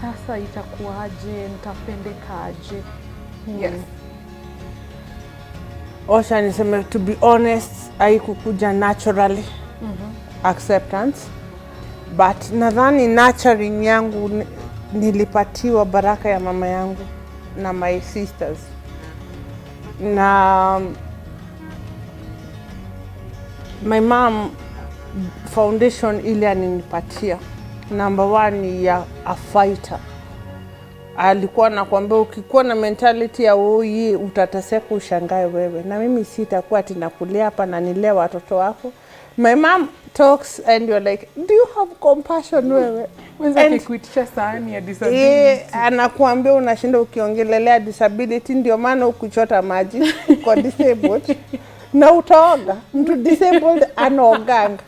sasa itakuaje, nitapendekaje? Yes. Osha niseme, to be honest, haikukuja naturally. Acceptance. But nadhani nurturing yangu nilipatiwa baraka ya mama yangu na my sisters. Na my mom foundation ile aninipatia, number 1 ya a fighter. Alikuwa anakuambia ukikuwa na mentality ya hii utateseka ushangae wewe, na mimi sitakuwa tinakulea hapa na nilea watoto wako. My mom talks and you're like, do you have compassion wewe? Mwanza kikuitisha sahani ya disability. Anakuambia unashinda ukiongelelea disability, ndio maana ukuchota maji kwa disabled na utaoga. Mtu disabled anaoganga.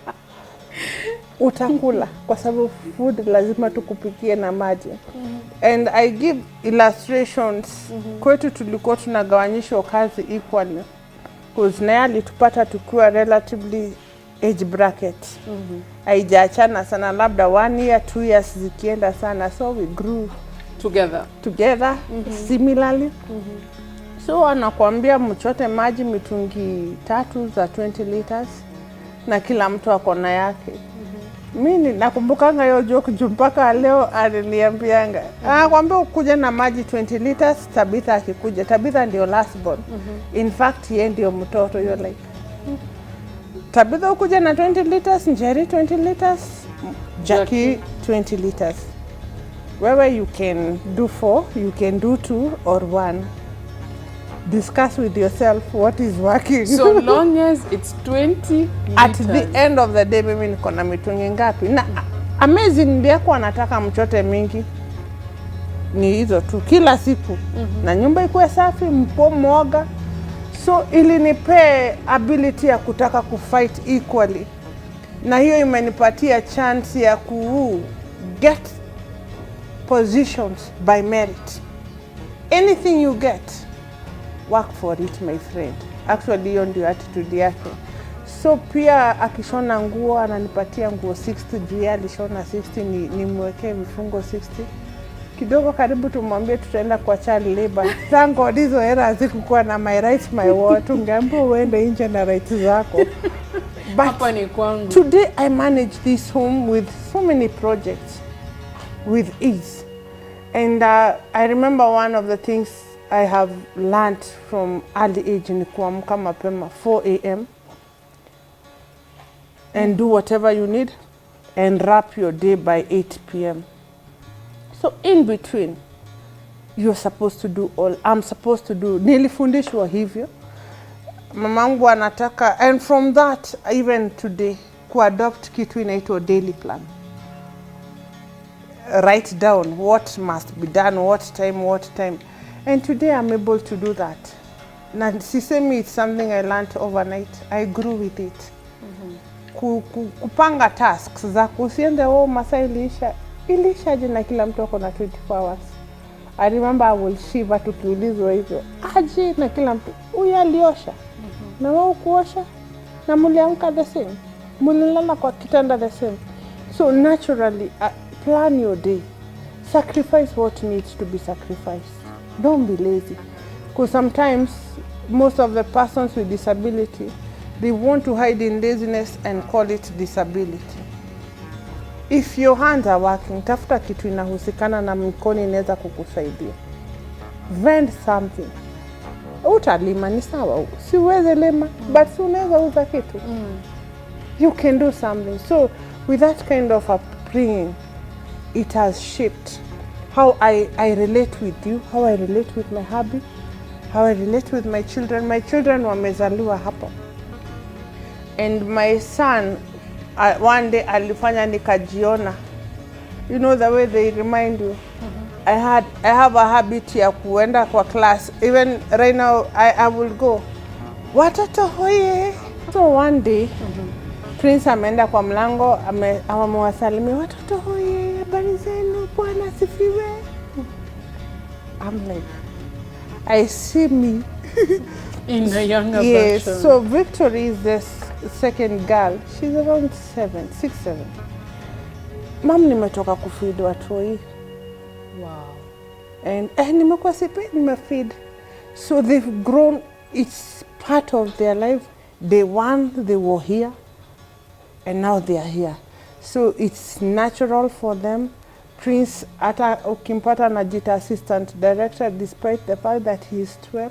Utakula kwa sababu food lazima tukupikie na maji. And I give illustrations. Kwetu tulikuwa tunagawanyishwa kazi equally. Because naye alitupata tukiwa relatively age bracket. Haijaachana sana, labda 1 year 2 years zikienda sana, so we grew together similarly. So anakuambia mchote maji mitungi 3 za 20 liters na kila mtu akona yake. Mimi nakumbukanga hiyo joke mpaka leo, aliniambianga anakuambia ukuje na maji 20 liters, Tabitha akikuja. Tabitha ndio last born. In fact yeye ndio mtoto. You're like, Tabitha ukuje na 20 liters, Njeri 20 liters, Jackie 20 liters. Wewe you can do 4, you can do 2 or 1. Discuss with yourself what is working. So long as it's 20 liters. At the end of the day mimi niko na mitungi ngapi? Na amazing ndio kwa nataka mchote mingi. Ni hizo tu kila siku. Na nyumba ikuwe safi, mwoga. So ilinipea ability ya kutaka kufight equally, na hiyo imenipatia chance ya get positions by merit. Anything you get, work for it, my friend. Actually hiyo ndio attitude yake. So pia akishona nguo ananipatia nguo 60 juu alishona 60 nimwekee vifungo 60 kidogo, karibu tumwambie tutaenda kwa child labor. Thank God hizo hela hazikuwa na my rights my word, ungeambiwa uende nje na rights zako. But hapa ni kwangu. Today I manage this home with so many projects with ease. And I remember one of the things I have learned from early age ni kuamka mapema 4 a.m. and do whatever you need and wrap your day by 8 p.m. So in between, you're supposed to do all, I'm supposed to do, nilifundishwa hivyo. Mamangu anataka, and from that, even today, kuadopt kitu inaitwa daily plan. Write down what must be done, what time. And today I'm able to do that. Na sisemi it's something I learned overnight. I grew with it. Kupanga tasks za kusiende masaa ilishaje na kila mtu ako na 24 hours. I remember I will shiver tukiulizwa hivyo. Aje na kila mtu huyu aliosha. Na wewe kuosha na mliamka the same. Mlilala kwa kitanda the same. So naturally plan your day. Sacrifice what needs to be sacrificed. Don't be lazy. Because sometimes most of the persons with disability, they want to hide in laziness and call it disability. If your hands are working, tafuta kitu inahusikana na mikono inaweza kukusaidia. Vend something. Utalima ni sawa, siweze lima, but si unaweza uza kitu. You can do something. So with that kind of upbringing, it has shaped how I relate with you, how I relate with my hubby, how I relate with my children. My children wamezaliwa hapa. And my son, one day alifanya nikajiona. You know the way they remind you. I have a habit ya kuenda kwa class. Even right now, I will go. Watoto hoye. So one day, Prince ameenda kwa mlango, amewasalimia watoto hoye, habari zenu, Bwana asifiwe. I'm like, I see me in a younger yes, version. So Victory is the second girl. She's around 6, 7. Mom, nimetoka kufeed watu hii. Wow. And nimekuwa sipi, nimefeed. So they've grown, it's part of their life. Day one, they were here. And now they are here. So it's natural for them. Prince, hata ukimpata najita assistant director, despite the fact that he is 12.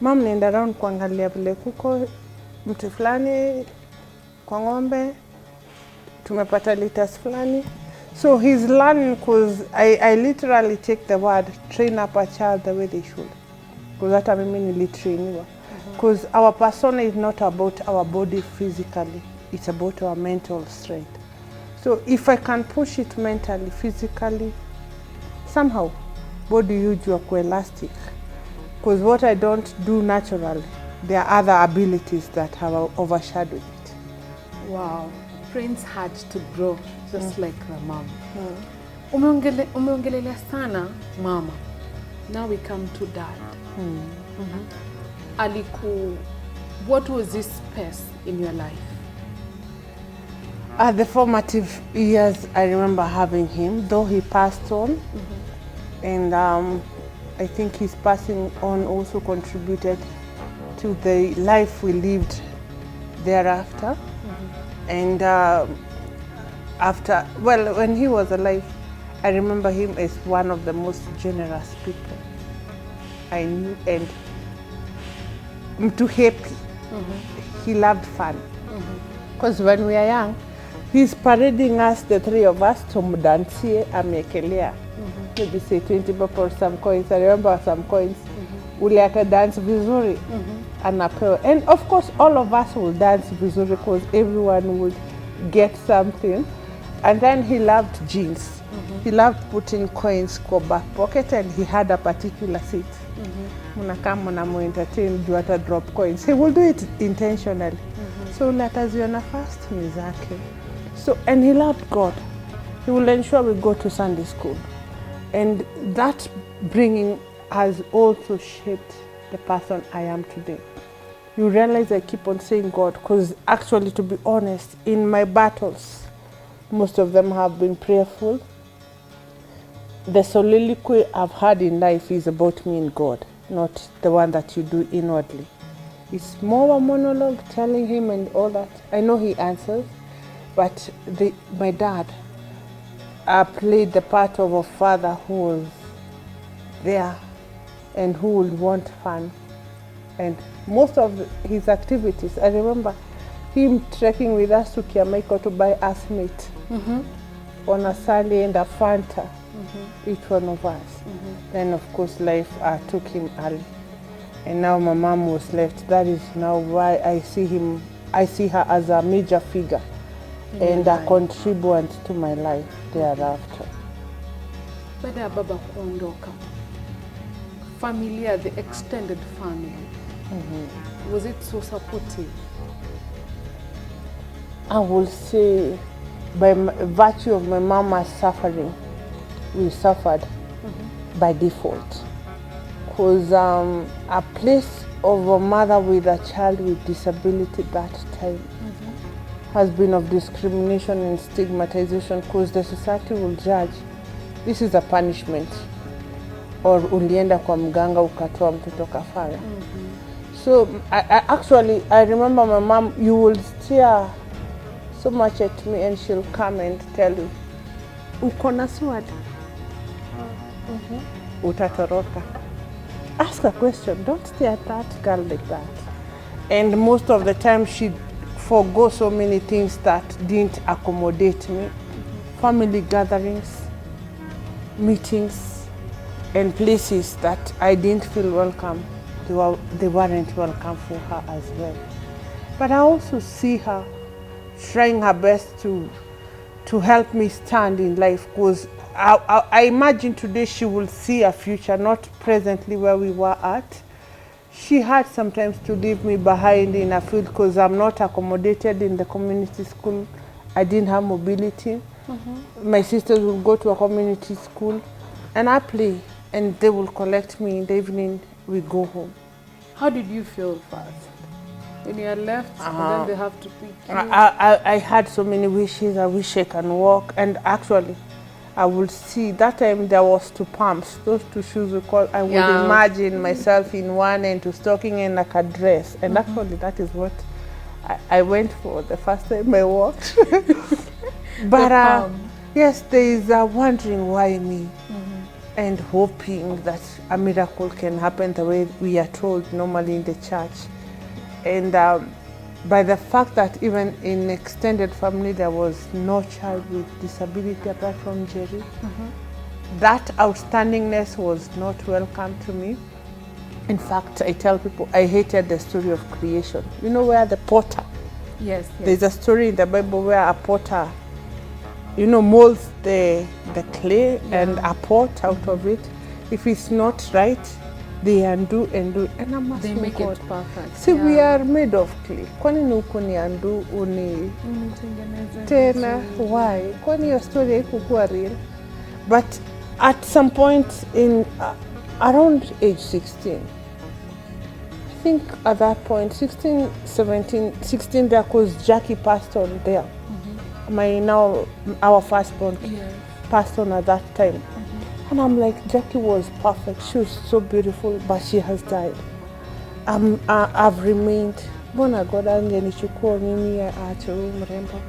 Mom naenda around kuangalia vile kuko mtu fulani kwa ng'ombe, tumepata liters fulani. So he's learning, because I literally take the word train up a child the way they should. Because hata mimi nilitrainiwa. Because our persona is not about our body physically, it's about our mental strength. So if I can push it mentally, physically, somehow body yujua ku elastic. Because what I don't do naturally, there are other abilities that have overshadowed it. Wow. Prince had to grow just like the mom. Umeongelelea sana mama. Now we come to dad. What was his space in your life? At the formative years, I remember having him, though he passed on. And I think his passing on also contributed to the life we lived thereafter. And when he was alive, I remember him as one of the most generous people I knew, and mtu happy. He loved fun. Because when we are young, he's parading us, the three of us, to mdansie amekelea. Maybe say 20 bob or some coins. I remember some coins. Ule aka dance vizuri, anapewa. And of course, all of us will dance vizuri because everyone would get something. And then he loved jeans. He loved putting coins in back pocket, and he had a particular seat. mnakaa mnamuentertain juu ata drop coins. He will do it intentionally. So ule ataziona first ni zake. So, and he loved God. He will ensure we go to Sunday school. And that bringing has also shaped the person I am today. You realize I keep on saying God, because actually, to be honest, in my battles, most of them have been prayerful. The soliloquy I've had in life is about me and God, not the one that you do inwardly. It's more a monologue, telling him and all that. I know he answers, but my dad played the part of a father who was there and who would want fun. And most of his activities, I remember him trekking with us to Kiamaiko to buy us meat on a Sunday and a Fanta, each one of us. Then, of course, life took him early. And now my mom was left. That is now why I see her as a major figure and a contributor to my life thereafter. Baada ya baba kuondoka, familia, the extended family, was it so supportive? I will say, by virtue of my mama's suffering, we suffered by default. Because a place of a mother with a child with disability that time has been of discrimination and stigmatization, because the society will judge this is a punishment, or ulienda kwa mganga ukatoa mtoto kafara. So I remember my mom, you will stare so much at me and she'll come and tell you, uko na sword? Utatoroka. Ask a question, don't stare at that girl like that. And most of the time she'd forgo so many things that didn't accommodate me. Family gatherings, meetings, and places that I didn't feel welcome. They weren't welcome for her as well. But I also see her trying her best to help me stand in life, because I imagine today she will see a future, not presently where we were at. She had sometimes to leave me behind in a field because I'm not accommodated in the community school. I didn't have mobility. My sisters will go to a community school and I play, and they will collect me in the evening, we go home. How did you feel first? When you are left and then they have to pick you? I had so many wishes. I wish I can walk. And actually, I would see, that time there was two pumps, those two shoes we call, I would imagine myself in one and two stocking and like a dress. And actually that is what I went for the first time I walked. But yes, there is a wondering why me, and hoping that a miracle can happen the way we are told normally in the church. And by the fact that even in extended family there was no child with disability apart from Jerry, that outstandingness was not welcome to me. In fact, I tell people I hated the story of creation. You know where the potter, there's a story in the Bible where a potter, molds the clay and a pot out of it. If it's not right, they undo and do, and I'm asking They make God, it perfect. see, we are made of clay. Kwani nuku ni undo uni tena? Why? Kwani your story haikuwa real? But at some point in around age 16, I think at that point, 16, 17, 16, there was Jackie passed on there. Our firstborn passed on at that time. And I'm like, Jackie was perfect. She was so beautiful, but she has died. I've remained. Bona God angenichukua mimi aache mrembo.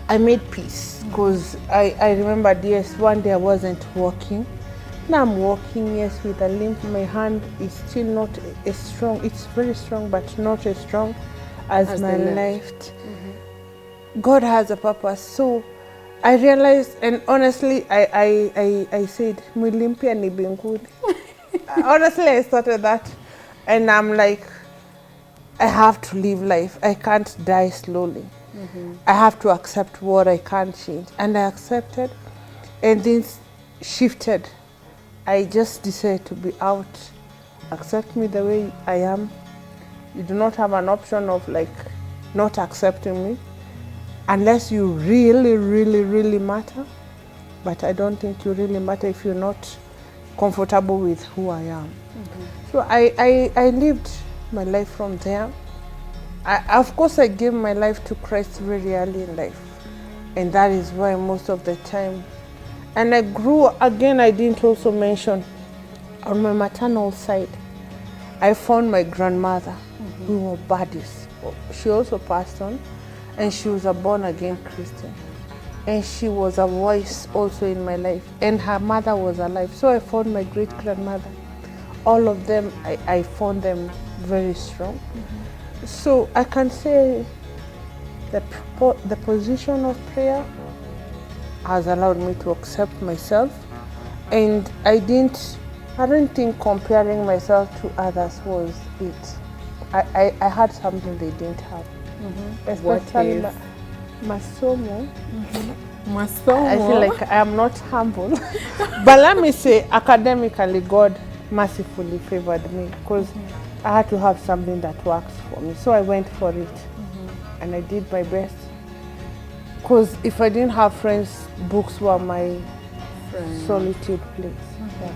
I made peace because I remembered, yes, one day I wasn't walking. Now I'm walking, yes, with a limp. My hand is still not as strong. It's very strong, but not as strong as my left. God has a purpose. So I realized, and honestly, I said, Mwilimpia ni binguni. Honestly, I started that. And I'm like, I have to live life. I can't die slowly. I have to accept what I can't change. And I accepted, and things shifted. I just decided to be out. Accept me the way I am. You do not have an option of like not accepting me unless you really, really, really matter. But I don't think you really matter if you're not comfortable with who I am. So I lived my life from there. Of course, I gave my life to Christ very early in life. And that is why most of the time. And I grew, again, I didn't also mention, on my maternal side, I found my grandmother. We were buddies. She also passed on, and she was a born-again Christian. And she was a voice also in my life. And her mother was alive. So I found my great-grandmother. All of them, I found them very strong. So I can say the position of prayer has allowed me to accept myself. And I don't think comparing myself to others was it. I had something they didn't have. Especially masomo. I feel like I am not humble. But let me say, academically, God mercifully favored me because I had to have something that works for me. So I went for it. And I did my best. Because if I didn't have friends, books were my solitude place. Yeah.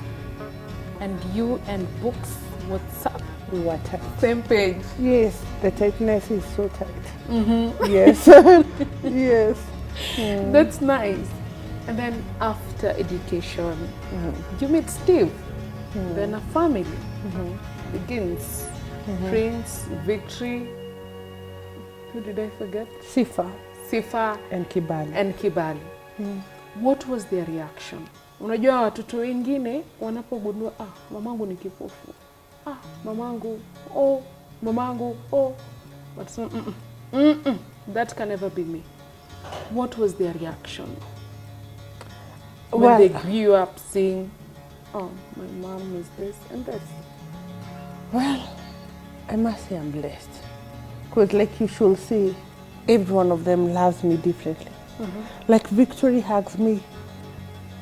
And you and books, what's up? We were tight. Same page. Yes, the tightness is so tight. Yes. Yes. That's nice. And then after education, you meet Steve. Then a family begins. Prince, Victory. Who did I forget? Sifa and Kibali. What was their reaction? Unajua watoto wengine wanapogundua mamangu ni kipofu. Mamangu, watasema that can never be me. What was their reaction when they grew up seeing, my mom is this and this? Well, I must say I'm blessed. Because like you should see, every one of them loves me differently. Like Victory hugs me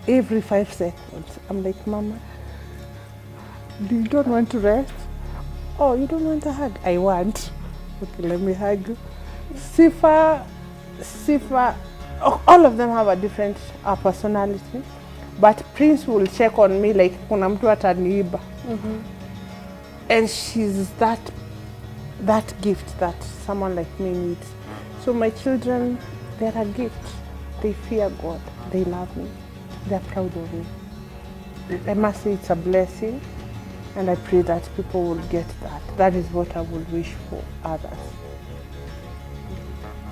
every 5 seconds. I'm like, Mama, you don't want to rest? Oh, you don't want a hug? I want. Okay, let me hug you. Sifa, all of them have a different personality. But Prince will check on me like kuna mtu ataniiba. And she's that gift that someone like me needs. So my children, they're a gift. They fear God. They love me. They're proud of me. I must say it's a blessing. And I pray that people will get that. That is what I would wish for others.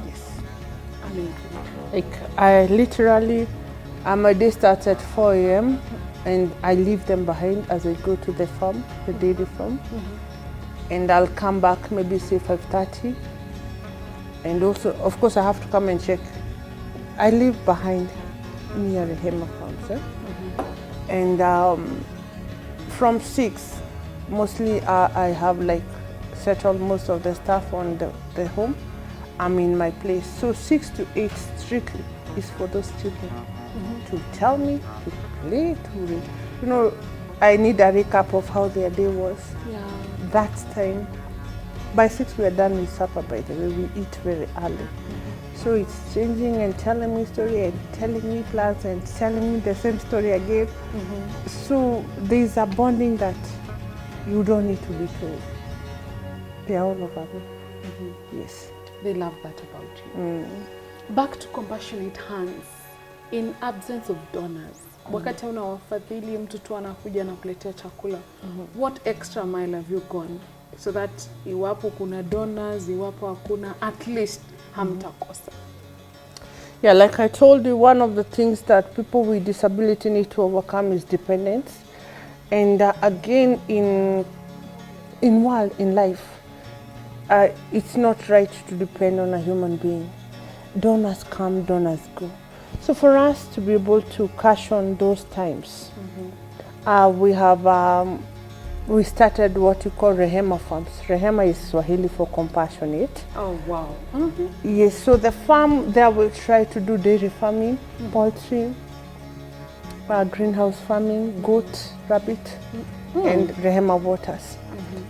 Yes. I mean, like I literally, my day starts at 4 a.m. and I leave them behind as I go to the farm, the dairy farm. And I'll come back maybe say 5:30. And also, of course, I have to come and check. I live behind near the Rehema Farm, and from 6, mostly I have like settled most of the stuff on the home. I'm in my place. So 6 to 8 strictly is for those children to tell me, to play, to read. You know, I need a recap of how their day was. yeah. That time, by 6 we are done with supper, by the way, we eat very early. So it's changing and telling me story and telling me plans and telling me the same story again. So there's a bonding that you don't need to be told. They are all over me. Yes. They love that about you. Back to Compassionate Hands. In absence of donors, wakati una wafadhili mtu tu anakuja na kuletea chakula, what extra mile have you gone so that iwapo kuna donors, iwapo hakuna, at least hamtakosa? Yeah, like I told you, one of the things that people with disability need to overcome is dependence. And again, in life, it's not right to depend on a human being. Donors come, donors go. So for us to be able to cash on those times, we started what you call Rehema farms. Rehema is Swahili for compassionate. Oh, wow. Yes, so the farm there will try to do dairy farming, poultry, greenhouse farming, goat, rabbit, and Rehema Waters.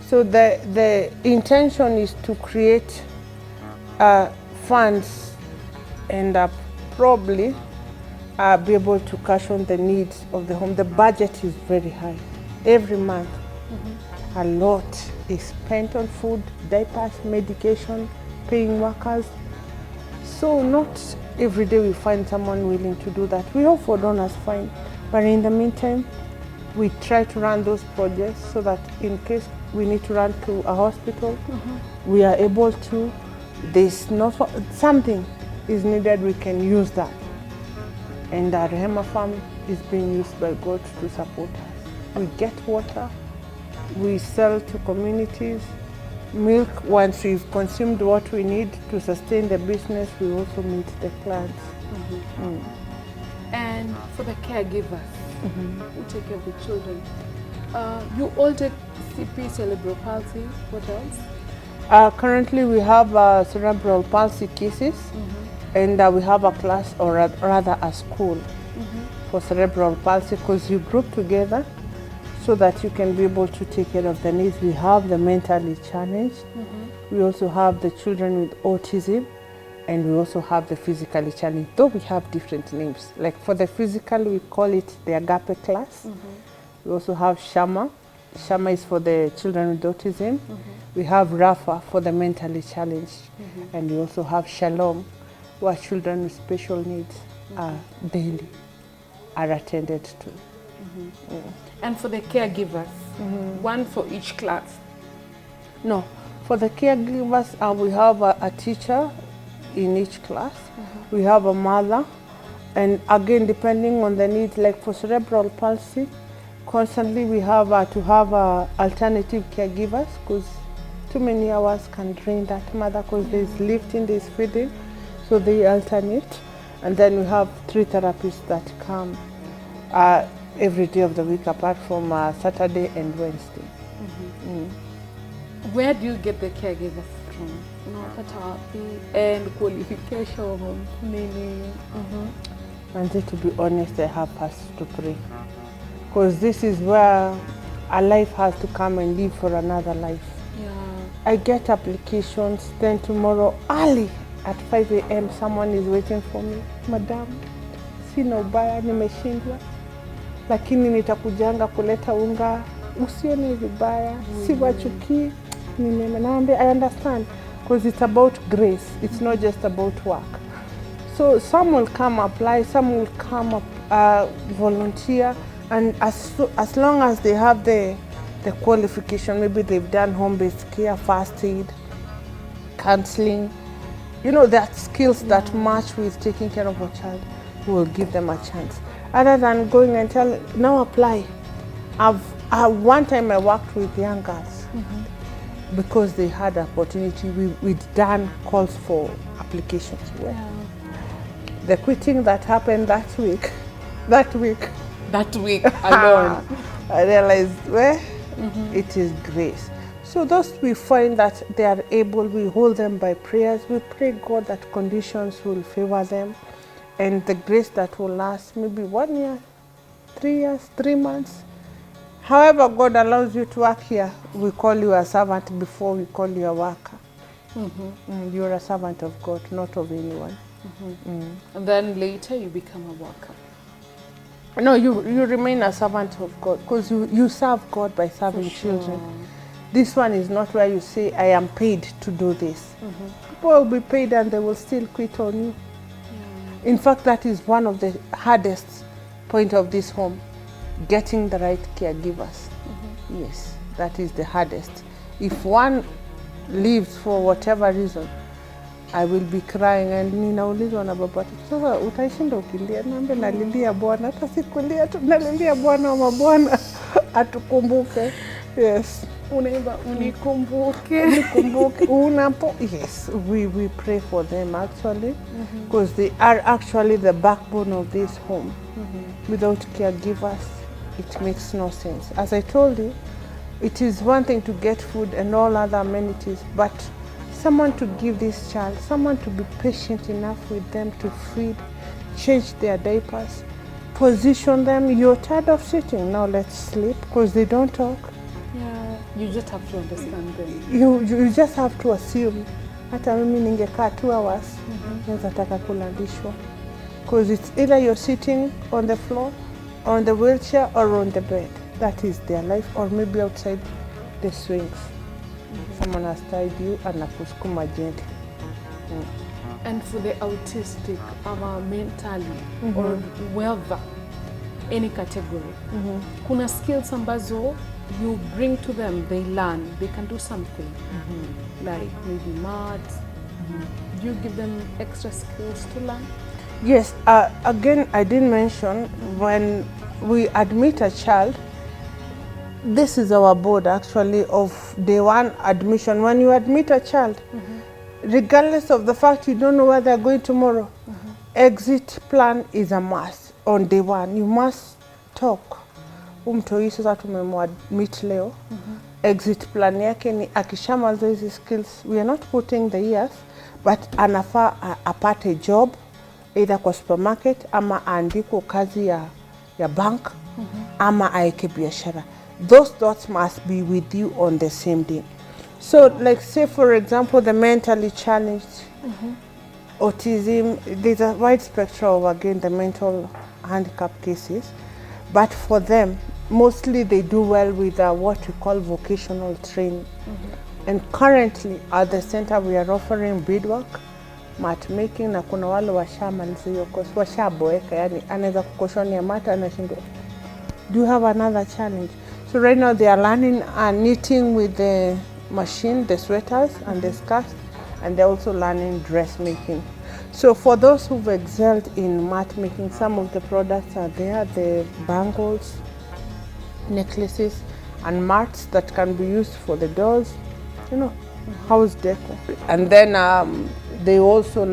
So the intention is to create funds and probably be able to cash on the needs of the home. The budget is very high. Every month, a lot is spent on food, diapers, medication, paying workers. So not every day we find someone willing to do that. We hope for donors, fine. But in the meantime, we try to run those projects so that in case we need to run to a hospital, we are able to. There's not something is needed, we can use that. And our Rehema farm is being used by God to support us. We get water, we sell to communities, milk. Once we've consumed what we need to sustain the business, we also meet the clients. And for the caregivers who take care of the children, you all take CP, cerebral palsy, what else? Currently we have cerebral palsy cases, and we have a class, or rather a school, for cerebral palsy, because you group together so that you can be able to take care of the needs. We have the mentally challenged, we also have the children with autism, and we also have the physically challenged, though we have different names. Like for the physical, we call it the Agape class. We also have Shama. Shama is for the children with autism. We have Rafa for the mentally challenged. And we also have Shalom, where children with special needs are daily are attended to. And for the caregivers, one for each class? No, for the caregivers, we have a teacher in each class. We have a mother, and again, depending on the needs, like for cerebral palsy, constantly we have to have alternative caregivers, because too many hours can drain that mother, because there's lifting, there's feeding, so they alternate. And then we have 3 therapists that come every day of the week, apart from Saturday and Wednesday. Where do you get the caregivers from? Unapata wapi? And qualification nini? And to be honest, I have passed to pray, because this is where a life has to come and live for another life. I get applications, then tomorrow early at 5 a.m. someone is waiting for me. Madam, sina ubaya, nimeshindwa, lakini nitakujanga kuleta unga, usione vibaya, siwachukii. Naambia, I understand, because it's about grace, it's not just about work. So some will come apply, some will come up, volunteer, and as long as they have the qualification, maybe they've done home-based care, first aid, counseling, you know, that skills that match with taking care of a child, we will give them a chance. Other than going and tell, now apply. One time I worked with young girls, because they had opportunity, we'd done calls for applications. The quitting that happened that week alone, I realized, it is grace. So those we find that they are able, we hold them by prayers. We pray God that conditions will favor them, and the grace that will last maybe 1 year, 3 years, 3 months. However God allows you to work here, we call you a servant before we call you a worker. You're a servant of God, not of anyone. And then later you become a worker. No, you remain a servant of God, because you serve God by serving children. This one is not where you say, I am paid to do this. People will be paid and they will still quit on you. In fact, that is one of the hardest point of this home, getting the right caregivers. Yes, that is the hardest. If one leaves for whatever reason, I will be crying, and ninaulizwa na baba, sasa utaishinda ukilia? Naambia, nalilia Bwana, hata sikulia tu, nalilia Bwana wa mabwana atukumbuke. Yes. Unaimba unikumbuke. Unikumbuke. Unapo. Yes, we pray for them actually, because they are actually the backbone of this home. Without caregivers, it makes no sense. As I told you, it is one thing to get food and all other amenities, but someone to give this child, someone to be patient enough with them, to feed, change their diapers, position them. You're tired of sitting, now let's sleep, because they don't talk. Yeah, you just have to understand them. You just have to assume. Hata mimi ningekaa 2 hours, naweza taka kulalishwa. Because it's either you're sitting on the floor, on the wheelchair, or on the bed. That is their life, or maybe outside the swings. Someone has tied you and anakusukuma gently. And for the autistic, mentally, or whether any category, kuna skills ambazo you bring to them, they learn, they can do something, like maybe maths. Do you give them extra skills to learn? Yes, again, I didn't mention, when we admit a child, this is our board actually of day one admission. When you admit a child, regardless of the fact you don't know where they're going tomorrow, exit plan is a must on day one. You must talk. Mtoi sasa tumemwadmit leo. Exit plan yake ni akishamaliza hizi skills, we are not putting the years, but anafaa apate job either kwa supermarket ama aandiko kazi ya bank ama aeke biashara. Those thoughts must be with you on the same day. So like say for example the mentally challenged, autism, there's a wide spectrum of again the mental handicap cases, but for them mostly they do well with what we call vocational training. And currently at the center we are offering beadwork, mat making, na kuna wale washamaliza hiyo course, washaboeka, yani anaweza kukoshonia mata anashindwa. Do you have another challenge? So right now they are learning knitting with the machine, the sweaters and the scarves, and they're also learning dressmaking. So for those who've excelled in mat making, some of the products are there, the bangles, necklaces and mats that can be used for the dolls, you know, house decor. And then they also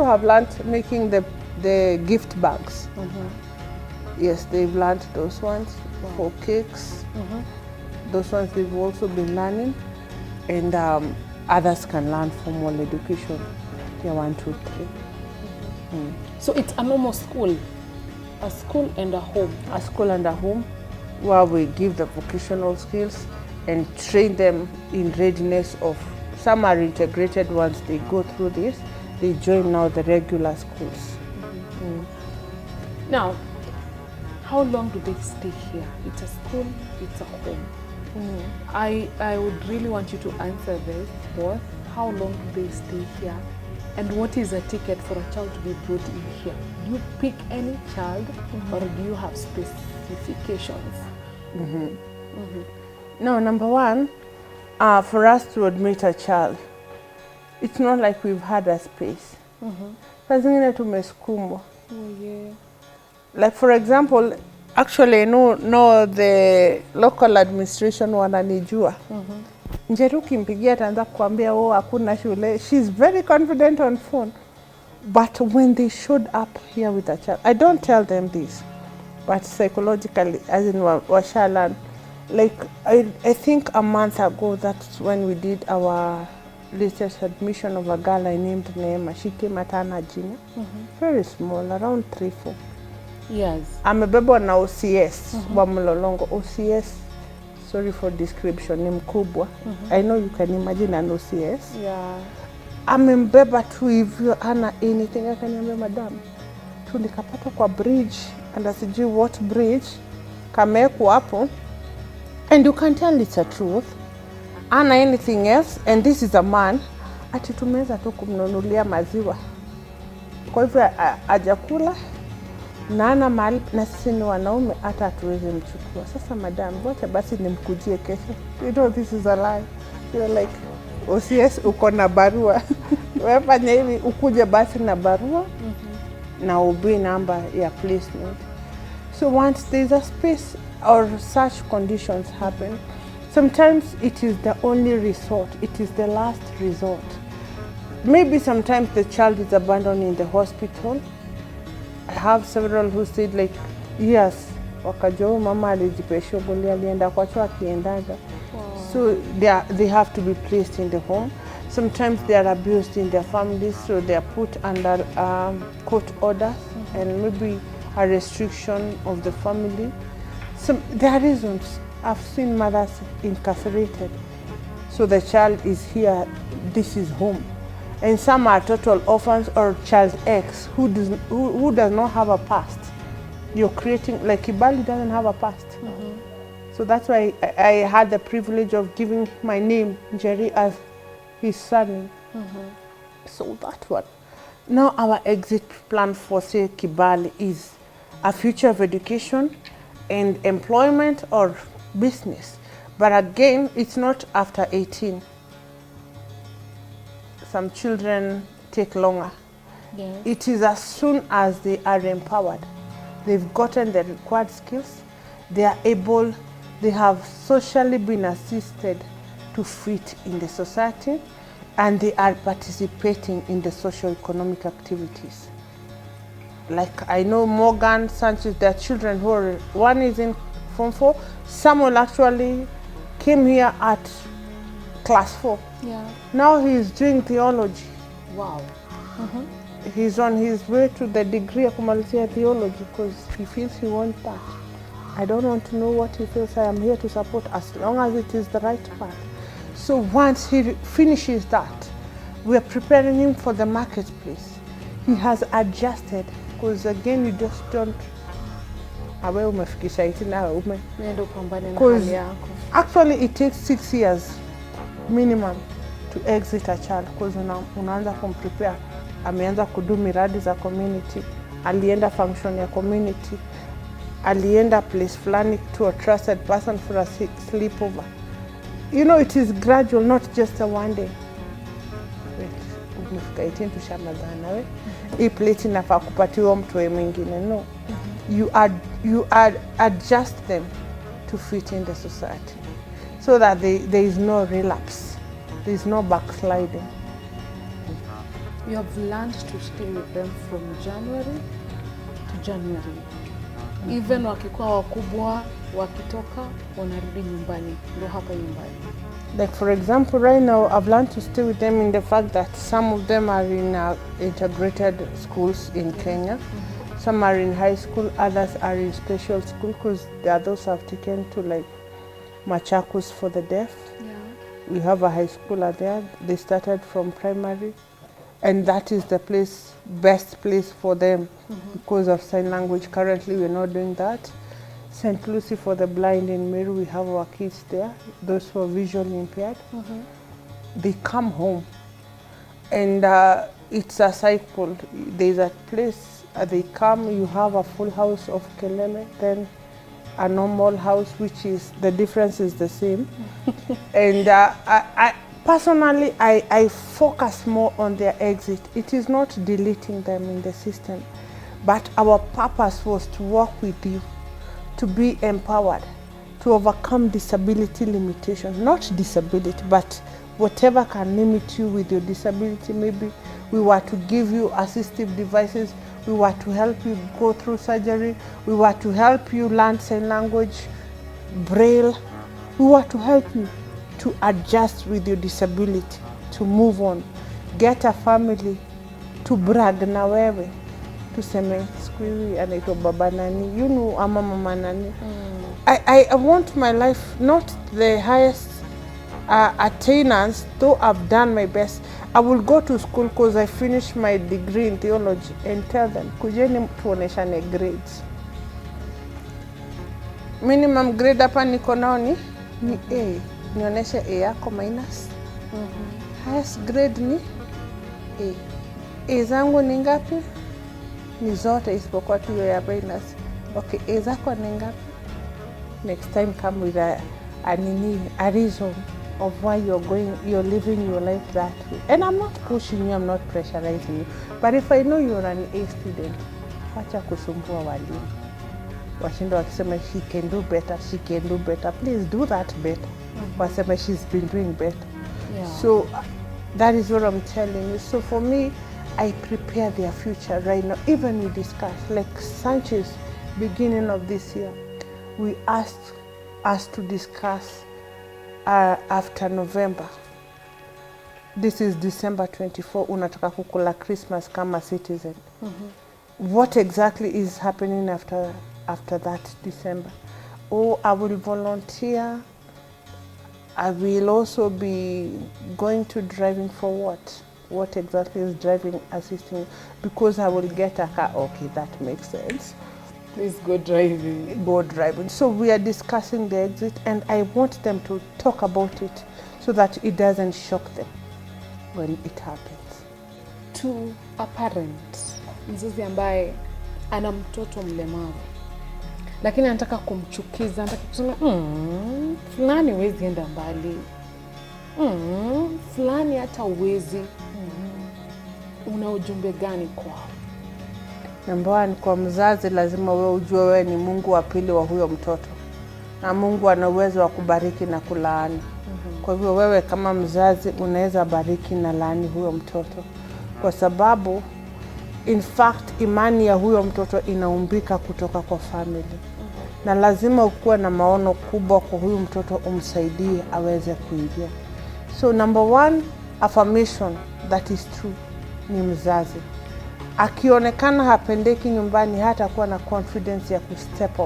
have learned making the gift bags. Yes, they've learned those ones for cakes. Those ones they've also been learning, and others can learn formal education, year 1, 2, 3. So it's a normal school, a school and a home. A school and a home, where we give the vocational skills and train them in readiness of, some are integrated once they go through this, they join now the regular schools. Now, how long do they stay here? It's a school, it's a home. I would really want you to answer this both. How long do they stay here? And what is a ticket for a child to be brought in here? Do you pick any child or do you have specifications? No, number one, for us to admit a child, it's not like we've had a space. Saa zingine tumesukumwa. Like for example, actually no the local administration wananijua. Njeruki mpigia ataanza kuambia hakuna shule. She's very confident on phone. But when they showed up here with a child, I don't tell them this, but psychologically, as in washalan, like I think a month ago, that's when we did our latest admission of a girl I named Neema. She came at Anna Jina, very small, around 3-4. Yes. Amebebwa na OCS wa Mlolongo. OCS, sorry for description, ni mkubwa. I know you can imagine an OCS. Yeah. Amembeba tu hivyo, hana anything. Akaniambia madam, tulikapata kwa bridge, and asijui what bridge, kamekwa hapo, and you can tell it's a truth. Hana anything else, and this is a man. Ati tumeweza tu kumnunulia maziwa. Kwa hivyo ajakula, na hana mali, na sisi ni wanaume, hata hatuwezi mchukua. Sasa madam, wacha basi nimkujie kesho. You know this is a lie. You're like, OCS uko na barua. Wefanya hivi ukuje basi na barua na ubi namba ya placement. So once there's a space or such conditions happen, sometimes it is the only resort. It is the last resort. Maybe sometimes the child is abandoned in the hospital. I have several who said like, yes, wakajua mama alijipea shughuli, alienda kwa choo akiendaga. So they have to be placed in the home. Sometimes they are abused in their families, so they are put under court orders, and maybe a restriction of the family. There are reasons. I've seen mothers incarcerated. So the child is here, this is home. And some are total orphans or child X who does not have a past. You're creating, like Kibali doesn't have a past. So that's why I had the privilege of giving my name, Njeri, as his surname. So that one. Now our exit plan for, say, Kibali is a future of education and employment or business. But again, it's not after 18. Some children take longer. Yeah. It is as soon as they are empowered. They've gotten the required skills. They are able, they have socially been assisted to fit in the society, and they are participating in the socio-economic activities. Like I know Morgan Sanchez, their children who are, one is in Form 4, Samuel actually came here at class 4. Yeah. Now he's doing theology. Wow. He's on his way to the degree of kumalizia theology because he feels he wants that. I don't want to know what he feels. I am here to support as long as it is the right path. So once he finishes that, we are preparing him for the marketplace. He has adjusted because again you just don't awe umefikisha 18 awe ume. Nenda upambane na hali yako. Actually it takes 6 years minimum to exit a child because unaanza kumprepare. Ameanza kudu miradi za community, alienda function ya community, alienda place fulani to a trusted person for a sleepover. You know, it is gradual, not just a one day. Umefika 18 tushamazana we. Hii plate inafaa kupatiwa mtu mwingine. No. You adjust them to fit in the society so that there is no relapse. There is no backsliding. You have learned to stay with them from January to January. Even wakikuwa wakubwa, wakitoka, wanarudi nyumbani. Ndio hapa nyumbani. Like for example, right now, I've learned to stay with them in the fact that some of them are in integrated schools in Kenya. Some are in high school, others are in special school because there are those I've taken to like Machakos for the deaf. Yeah. We have a high schooler there. They started from primary. And that is the best place for them because of sign language. Currently, we're not doing that. St. Lucie for the blind in Meru, we have our kids there, those who are visually impaired. They come home. And it's a cycle. There's a place, they come, you have a full house of kelele, then a normal house, which is, the difference is the same. And personally, I focus more on their exit. It is not deleting them in the system, but our purpose was to work with you, to be empowered, to overcome disability limitations. Not disability, but whatever can limit you with your disability. Maybe we were to give you assistive devices, we were to help you go through surgery, we were to help you learn sign language, braille, we were to help you to adjust with your disability, to move on, get a family, to brag na wewe, tuseme siku hizi anaitwa baba nani, you know, ama mama nani. I want my life not the highest attainance, though I've done my best. I will go to school because I finished my degree in theology and tell them, kujeni tuoneshane grades. Minimum grade hapa niko nao ni A. Nionyeshe A yako minus. Highest grade ni A. A zangu ni ngapi? Ni zote isipokuwa tu hiyo ya minus. Okay, A zako ni ngapi? Next time come with a reason of why you're living your life that way. And I'm not pushing you, I'm not pressurizing you. But if I know you're an A student, wacha kusumbua walimu. Washindo wakisema she can do better, she can do better. Please do that better. Wasema she's been doing better. Yeah. So that is what I'm telling you. So for me, I prepare their future right now. Even we discuss, like Sanchez, beginning of this year, we asked us to discuss after November. This is December 24, unataka kukula Christmas kama citizen. what exactly is happening after that December. Oh, I will volunteer. I will also be going to driving for what? What exactly is driving assisting? Because I will get a car. Okay, that makes sense. Please go driving. Go driving. So we are discussing the exit, and I want them to talk about it so that it doesn't shock them when it happens. To a parent, mzazi ambaye ana mtoto mlemavu lakini anataka kumchukiza, anataka kusema fulani huwezi enda mbali, fulani hata huwezi, una ujumbe gani kwao? Number one, kwa mzazi lazima wewe ujue wewe ni Mungu wa pili wa huyo mtoto, na Mungu ana uwezo wa kubariki na kulaani. Kwa hivyo wewe kama mzazi unaweza bariki na laani huyo mtoto, kwa sababu in fact imani ya huyo mtoto inaumbika kutoka kwa family. Na lazima ukuwe na maono kubwa kwa huyu mtoto, umsaidie aweze kuingia. So number one, affirmation that is true ni mzazi. Akionekana hapendeki nyumbani, hata kuwa na confidence ya kustep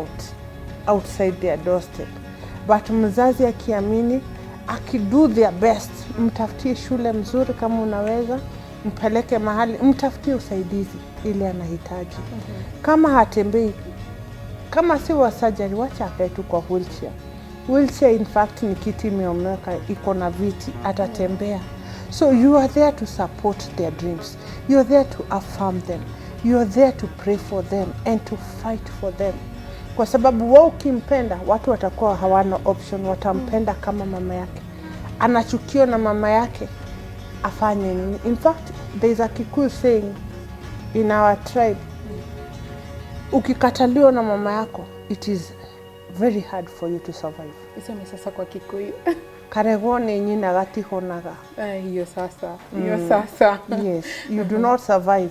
outside their doorstep. But mzazi akiamini, akido their best, mtafutie shule mzuri kama unaweza, mpeleke mahali, mtafutie usaidizi ili anahitaji. Kama hatembei, kama si wa surgery, wacha akae tu kwa wheelchair. Wheelchair in fact ni kiti imeomeka, iko na viti, atatembea. So you are there to support their dreams. You are there to affirm them. You are there to pray for them and to fight for them. Kwa sababu wao ukimpenda, watu watakuwa hawana option, watampenda kama mama yake. Anachukiwa na mama yake, afanye nini? In fact, there is a Kikuyu saying in our tribe, ukikataliwa na mama yako, it is very hard for you to survive. Iseme sasa kwa Kikuyu. Karegone nyina gatihonaga. Hiyo sasa. Hiyo sasa. Yes, you do not survive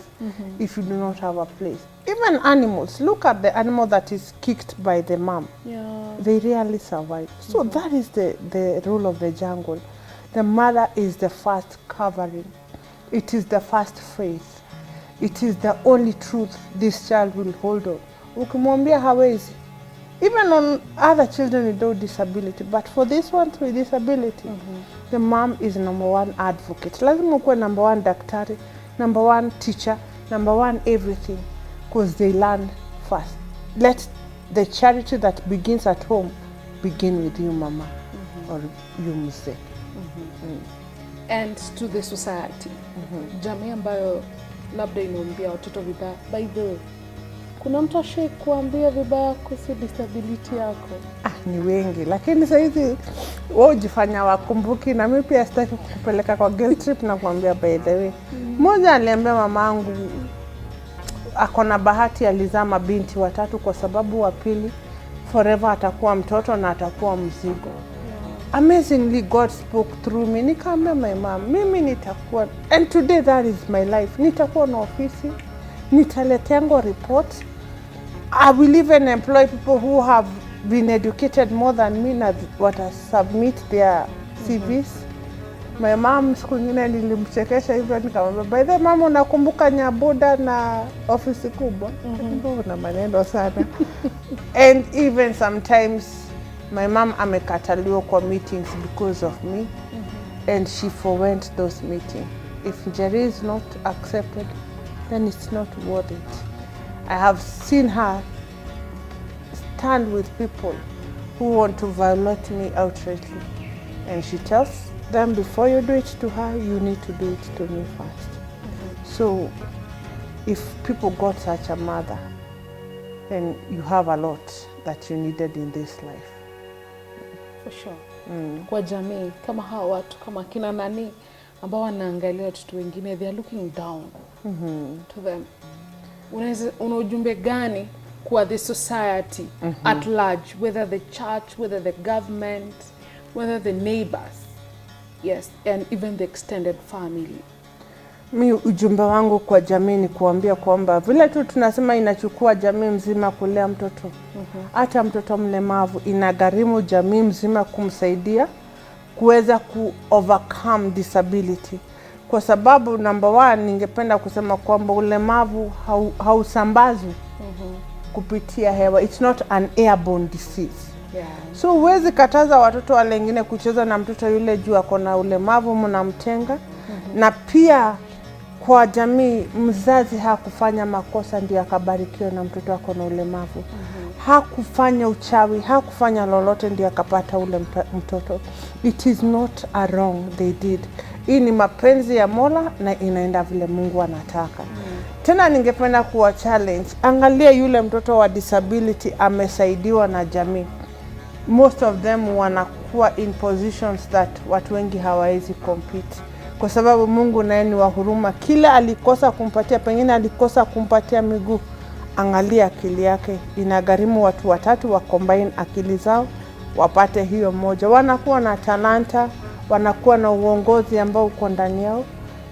if you do not have a place. Even animals, look at the animal that is kicked by the mom. Yeah. They rarely survive. So that is the rule of the jungle. The mother is the first covering. It is the first faith. It is the only truth this child will hold on. Ukimwambia hawezi. Even on other children without disability, but for this one with disability, the mom is number one advocate. Lazima ukuwe number one daktari, number one teacher, number one everything, because they learn first. Let the charity that begins at home begin with you, mama, or you mzee. And to the society. Jamii ambayo labda inaambia watoto vibaya. By the way, kuna mtu ashe kuambia vibaya kuhusu disability yako? Ni wengi, lakini sasa hizi wao ujifanya wakumbuki, na mimi pia sitaki kukupeleka kwa guilt trip na kuambia by the way. Mmoja aliambia mamangu akona bahati alizaa mabinti watatu, kwa sababu wa pili forever atakuwa mtoto na atakuwa mzigo. Amazingly God spoke through me. Nikamwambia my mom, mimi nitakuwa, and today that is my life. Nitakuwa na ofisi, nitaletengo report. I will even employ people who have been educated more than me na what I submit their CVs. My mom siku nyingine nilimchekesha hivyo, nikamwambia by the way mama, unakumbuka Nyaboda na ofisi kubwa? Na maneno sana. And even sometimes my mom amekataliwa kwa meetings because of me, and she forwent those meetings. If Njeri is not accepted, then it's not worth it. I have seen her stand with people who want to violate me outrightly, and she tells them, before you do it to her, you need to do it to me first. So if people got such a mother, then you have a lot that you needed in this life. For sure. Kwa jamii kama hawa watu kama kina nani ambao wanaangalia watoto wengine, they are looking down to them. Una ujumbe gani kwa the society at large, whether the church, whether the government, whether the neighbors, yes, and even the extended family? Mi ujumbe wangu kwa jamii ni kuambia kwamba vile tu tunasema inachukua jamii mzima kulea mtoto, hata mtoto mlemavu inagharimu jamii mzima kumsaidia kuweza ku overcome disability. kwa sababu number one, ningependa kusema kwamba ulemavu hausambazwi kupitia hewa. It's not an airborne disease. Yeah. So huwezi kataza watoto wale wengine kucheza na mtoto yule juu ako na ulemavu, mnamtenga. Na pia kwa jamii, mzazi hakufanya makosa ndio akabarikiwa na mtoto ako na ulemavu. Hakufanya uchawi, hakufanya lolote ndio akapata ule mtoto. It is not a wrong they did. Hii ni mapenzi ya Mola na inaenda vile Mungu anataka. Tena ningependa kuwa challenge. Angalia yule mtoto wa disability amesaidiwa na jamii. Most of them wanakuwa in positions that watu wengi hawawezi compete. Kwa sababu Mungu naye ni wa huruma. Kila alikosa kumpatia, pengine alikosa kumpatia miguu, angalia akili yake. Inagharimu watu watatu wa combine akili zao wapate hiyo moja. Wanakuwa na talanta, wanakuwa na uongozi ambao uko ndani yao,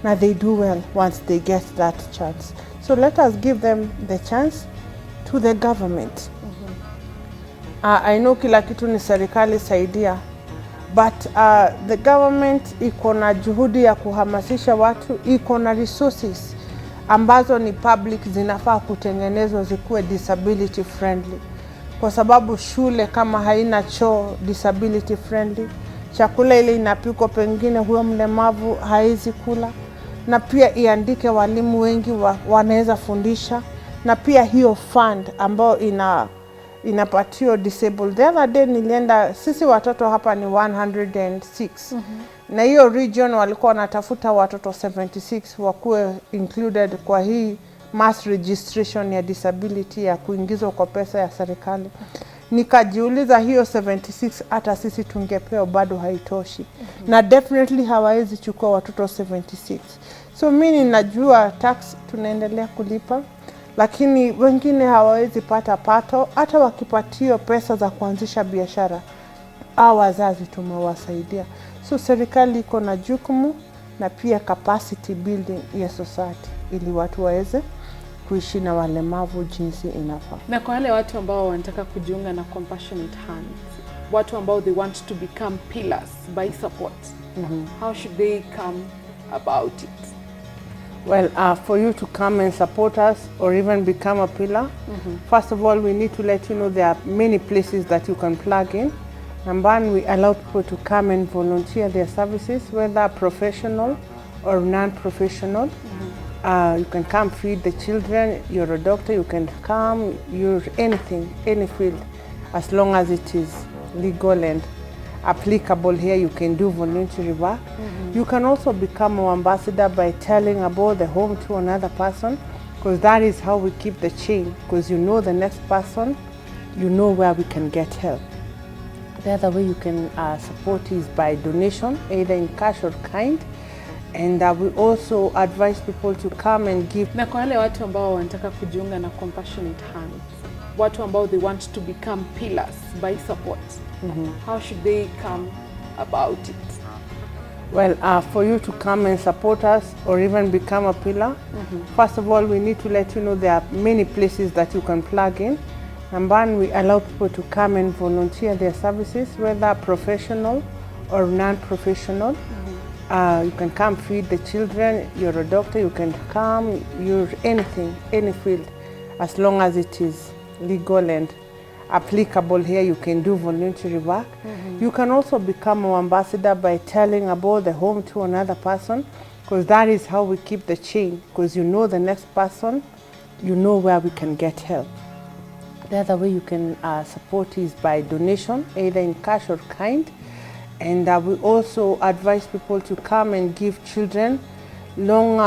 na they do well once they get that chance. So let us give them the chance to the government. I know kila kitu ni serikali saidia, but the government iko na juhudi ya kuhamasisha watu, iko na resources ambazo ni public, zinafaa kutengenezwa zikuwe disability friendly. Kwa sababu shule kama haina choo disability friendly, chakula ile inapikwa pengine huyo mlemavu haizi kula, na pia iandike walimu wengi wanaweza fundisha, na pia hiyo fund ambao inapatio disabled. The other day nilienda, sisi watoto hapa ni 106. Na hiyo region walikuwa wanatafuta watoto 76 wakuwe included kwa hii mass registration ya disability ya kuingizwa kwa pesa ya serikali. Nikajiuliza hiyo 76 hata sisi tungepewa bado haitoshi. Na definitely hawawezi chukua watoto 76. So mimi ninajua tax tunaendelea kulipa, lakini wengine hawawezi pata pato. Hata wakipatio pesa za kuanzisha biashara, wazazi tumewasaidia. So serikali iko na jukumu na pia capacity building ya society ili watu waweze kuishi na walemavu jinsi inafaa. Na kwa wale watu ambao wanataka kujiunga na Compassionate Hands, watu ambao they want to become pillars by support, how should they come about it? Well, for you to come and support us or even become a pillar, first of all, we need to let you know there are many places that you can plug in. Number one, we allow people to come and volunteer their services, whether professional or non-professional. You can come feed the children, you're a doctor, you can come, you're anything, any field, as long as it is legal and applicable here, you can do voluntary work. You can also become an ambassador by telling about the home to another person, because that is how we keep the chain, because you know the next person, you know where we can get help. The other way you can support is by donation, either in cash or kind. And we also advise people to come and give. Na kwa wale watu ambao wanataka kujiunga na Compassionate Hands, watu ambao they want to become pillars by support, how should they come about it? Well, for you to come and support us or even become a pillar, first of all, we need to let you know there are many places that you can plug in. Number one, we allow people to come and volunteer their services, whether professional or non-professional. You can come feed the children, you're a doctor, you can come, you're anything, any field, as long as it is legal and applicable here, you can do voluntary work. You can also become an ambassador by telling about the home to another person, because that is how we keep the chain, because you know the next person, you know where we can get help. The other way you can support is by donation, either in cash or kind. And we also advise people to come and give children long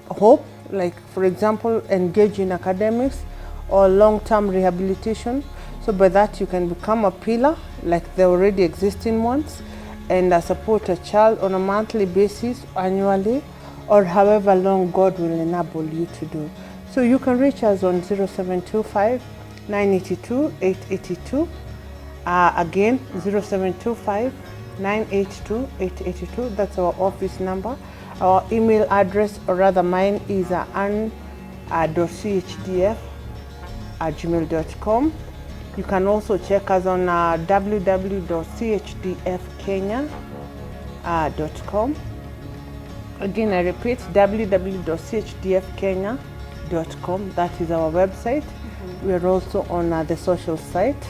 hope, like for example, engage in academics or long-term rehabilitation. So by that you can become a pillar, like the already existing ones, and support a child on a monthly basis, annually, or however long God will enable you to do. So you can reach us on 0725 982 882. Again, 0725 982 882. That's our office number. Our email address, or rather mine, is ann.chdf@gmail.com. You can also check us on www.chdfkenya.com. Again, I repeat, www.chdfkenya.com. That is our website. We are also on the social site,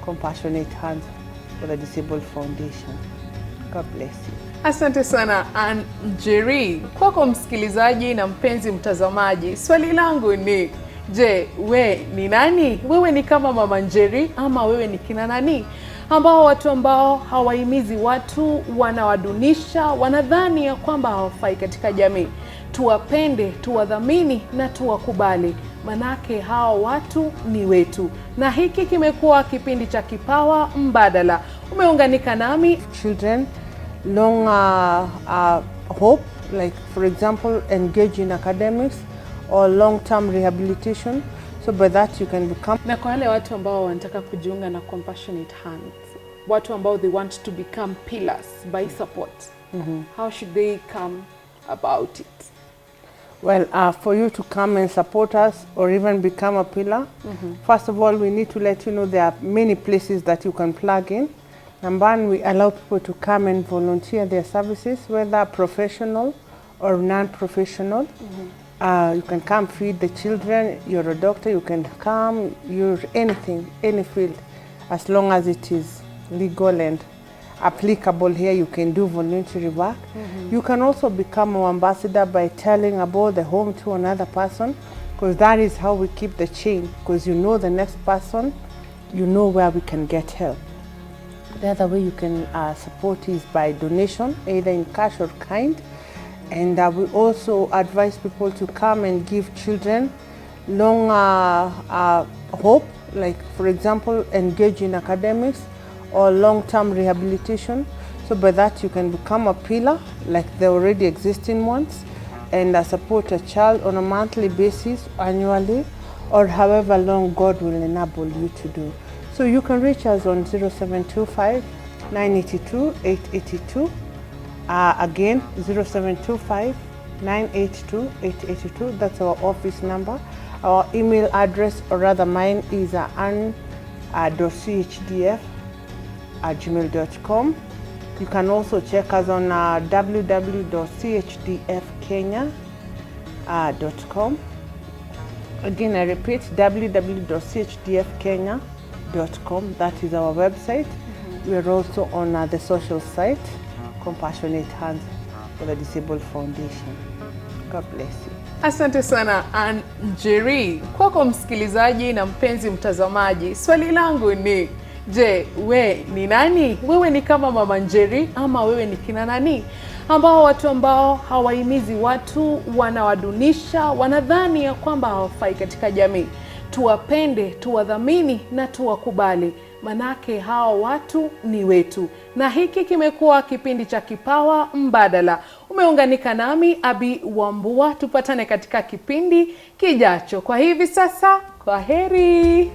Compassionate Hands for the Disabled Foundation. God bless you. Asante sana Ann Njeri. Kwako msikilizaji na mpenzi mtazamaji, swali langu ni, je, we ni nani? Wewe ni kama Mama Njeri ama wewe ni kina nani? Watu ambao hawahimizi watu, wanawadunisha, wanadhani ya kwamba hawafai katika jamii. Tuwapende, tuwadhamini na tuwakubali. Manake hao watu ni wetu. Na hiki kimekuwa kipindi cha Kipawa Mbadala. Umeunganika nami. Children long hope, like for example engage in academics or long-term rehabilitation, so by that you can become. Na kwa wale watu ambao wanataka kujiunga na Compassionate Hands, watu ambao they want to become pillars by support, how should they come about it? Well, for you to come and support us or even become a pillar, first of all, we need to let you know there are many places that you can plug in. Number one, we allow people to come and volunteer their services, whether professional or non-professional. You can come feed the children, you're a doctor, you can come, you're anything, any field, as long as it is legal and applicable here, you can do voluntary work. You can also become an ambassador by telling about the home to another person, because that is how we keep the chain, because you know the next person, you know where we can get help. The other way you can support is by donation, either in cash or kind. And we also advise people to come and give children long hope, like for example, engage in academics or long-term rehabilitation. So by that you can become a pillar, like the already existing ones, and support a child on a monthly basis, annually, or however long God will enable you to do. So you can reach us on 0725 982 882. Again, 0725 982 882. That's our office number. Our email address, or rather mine, is ann.chdf@gmail.com. You can also check us on www.chdfkenya.com. Again, I repeat, www.chdfkenya.com. That is our website. We are also on the social site, Compassionate Hands for the Disabled Foundation. God bless you. Asante sana Ann Njeri. Kwako msikilizaji na mpenzi mtazamaji, swali langu ni, je, we ni nani? Wewe ni kama Mama Njeri ama wewe ni kina nani? Watu ambao hawahimizi watu, wanawadunisha, wanadhani ya kwamba hawafai katika jamii. Tuwapende, tuwadhamini na tuwakubali. Manake hao watu ni wetu. Na hiki kimekuwa kipindi cha Kipawa Mbadala. Umeunganika nami Abi Wambua. Tupatane katika kipindi kijacho. Kwa hivi sasa, kwa heri.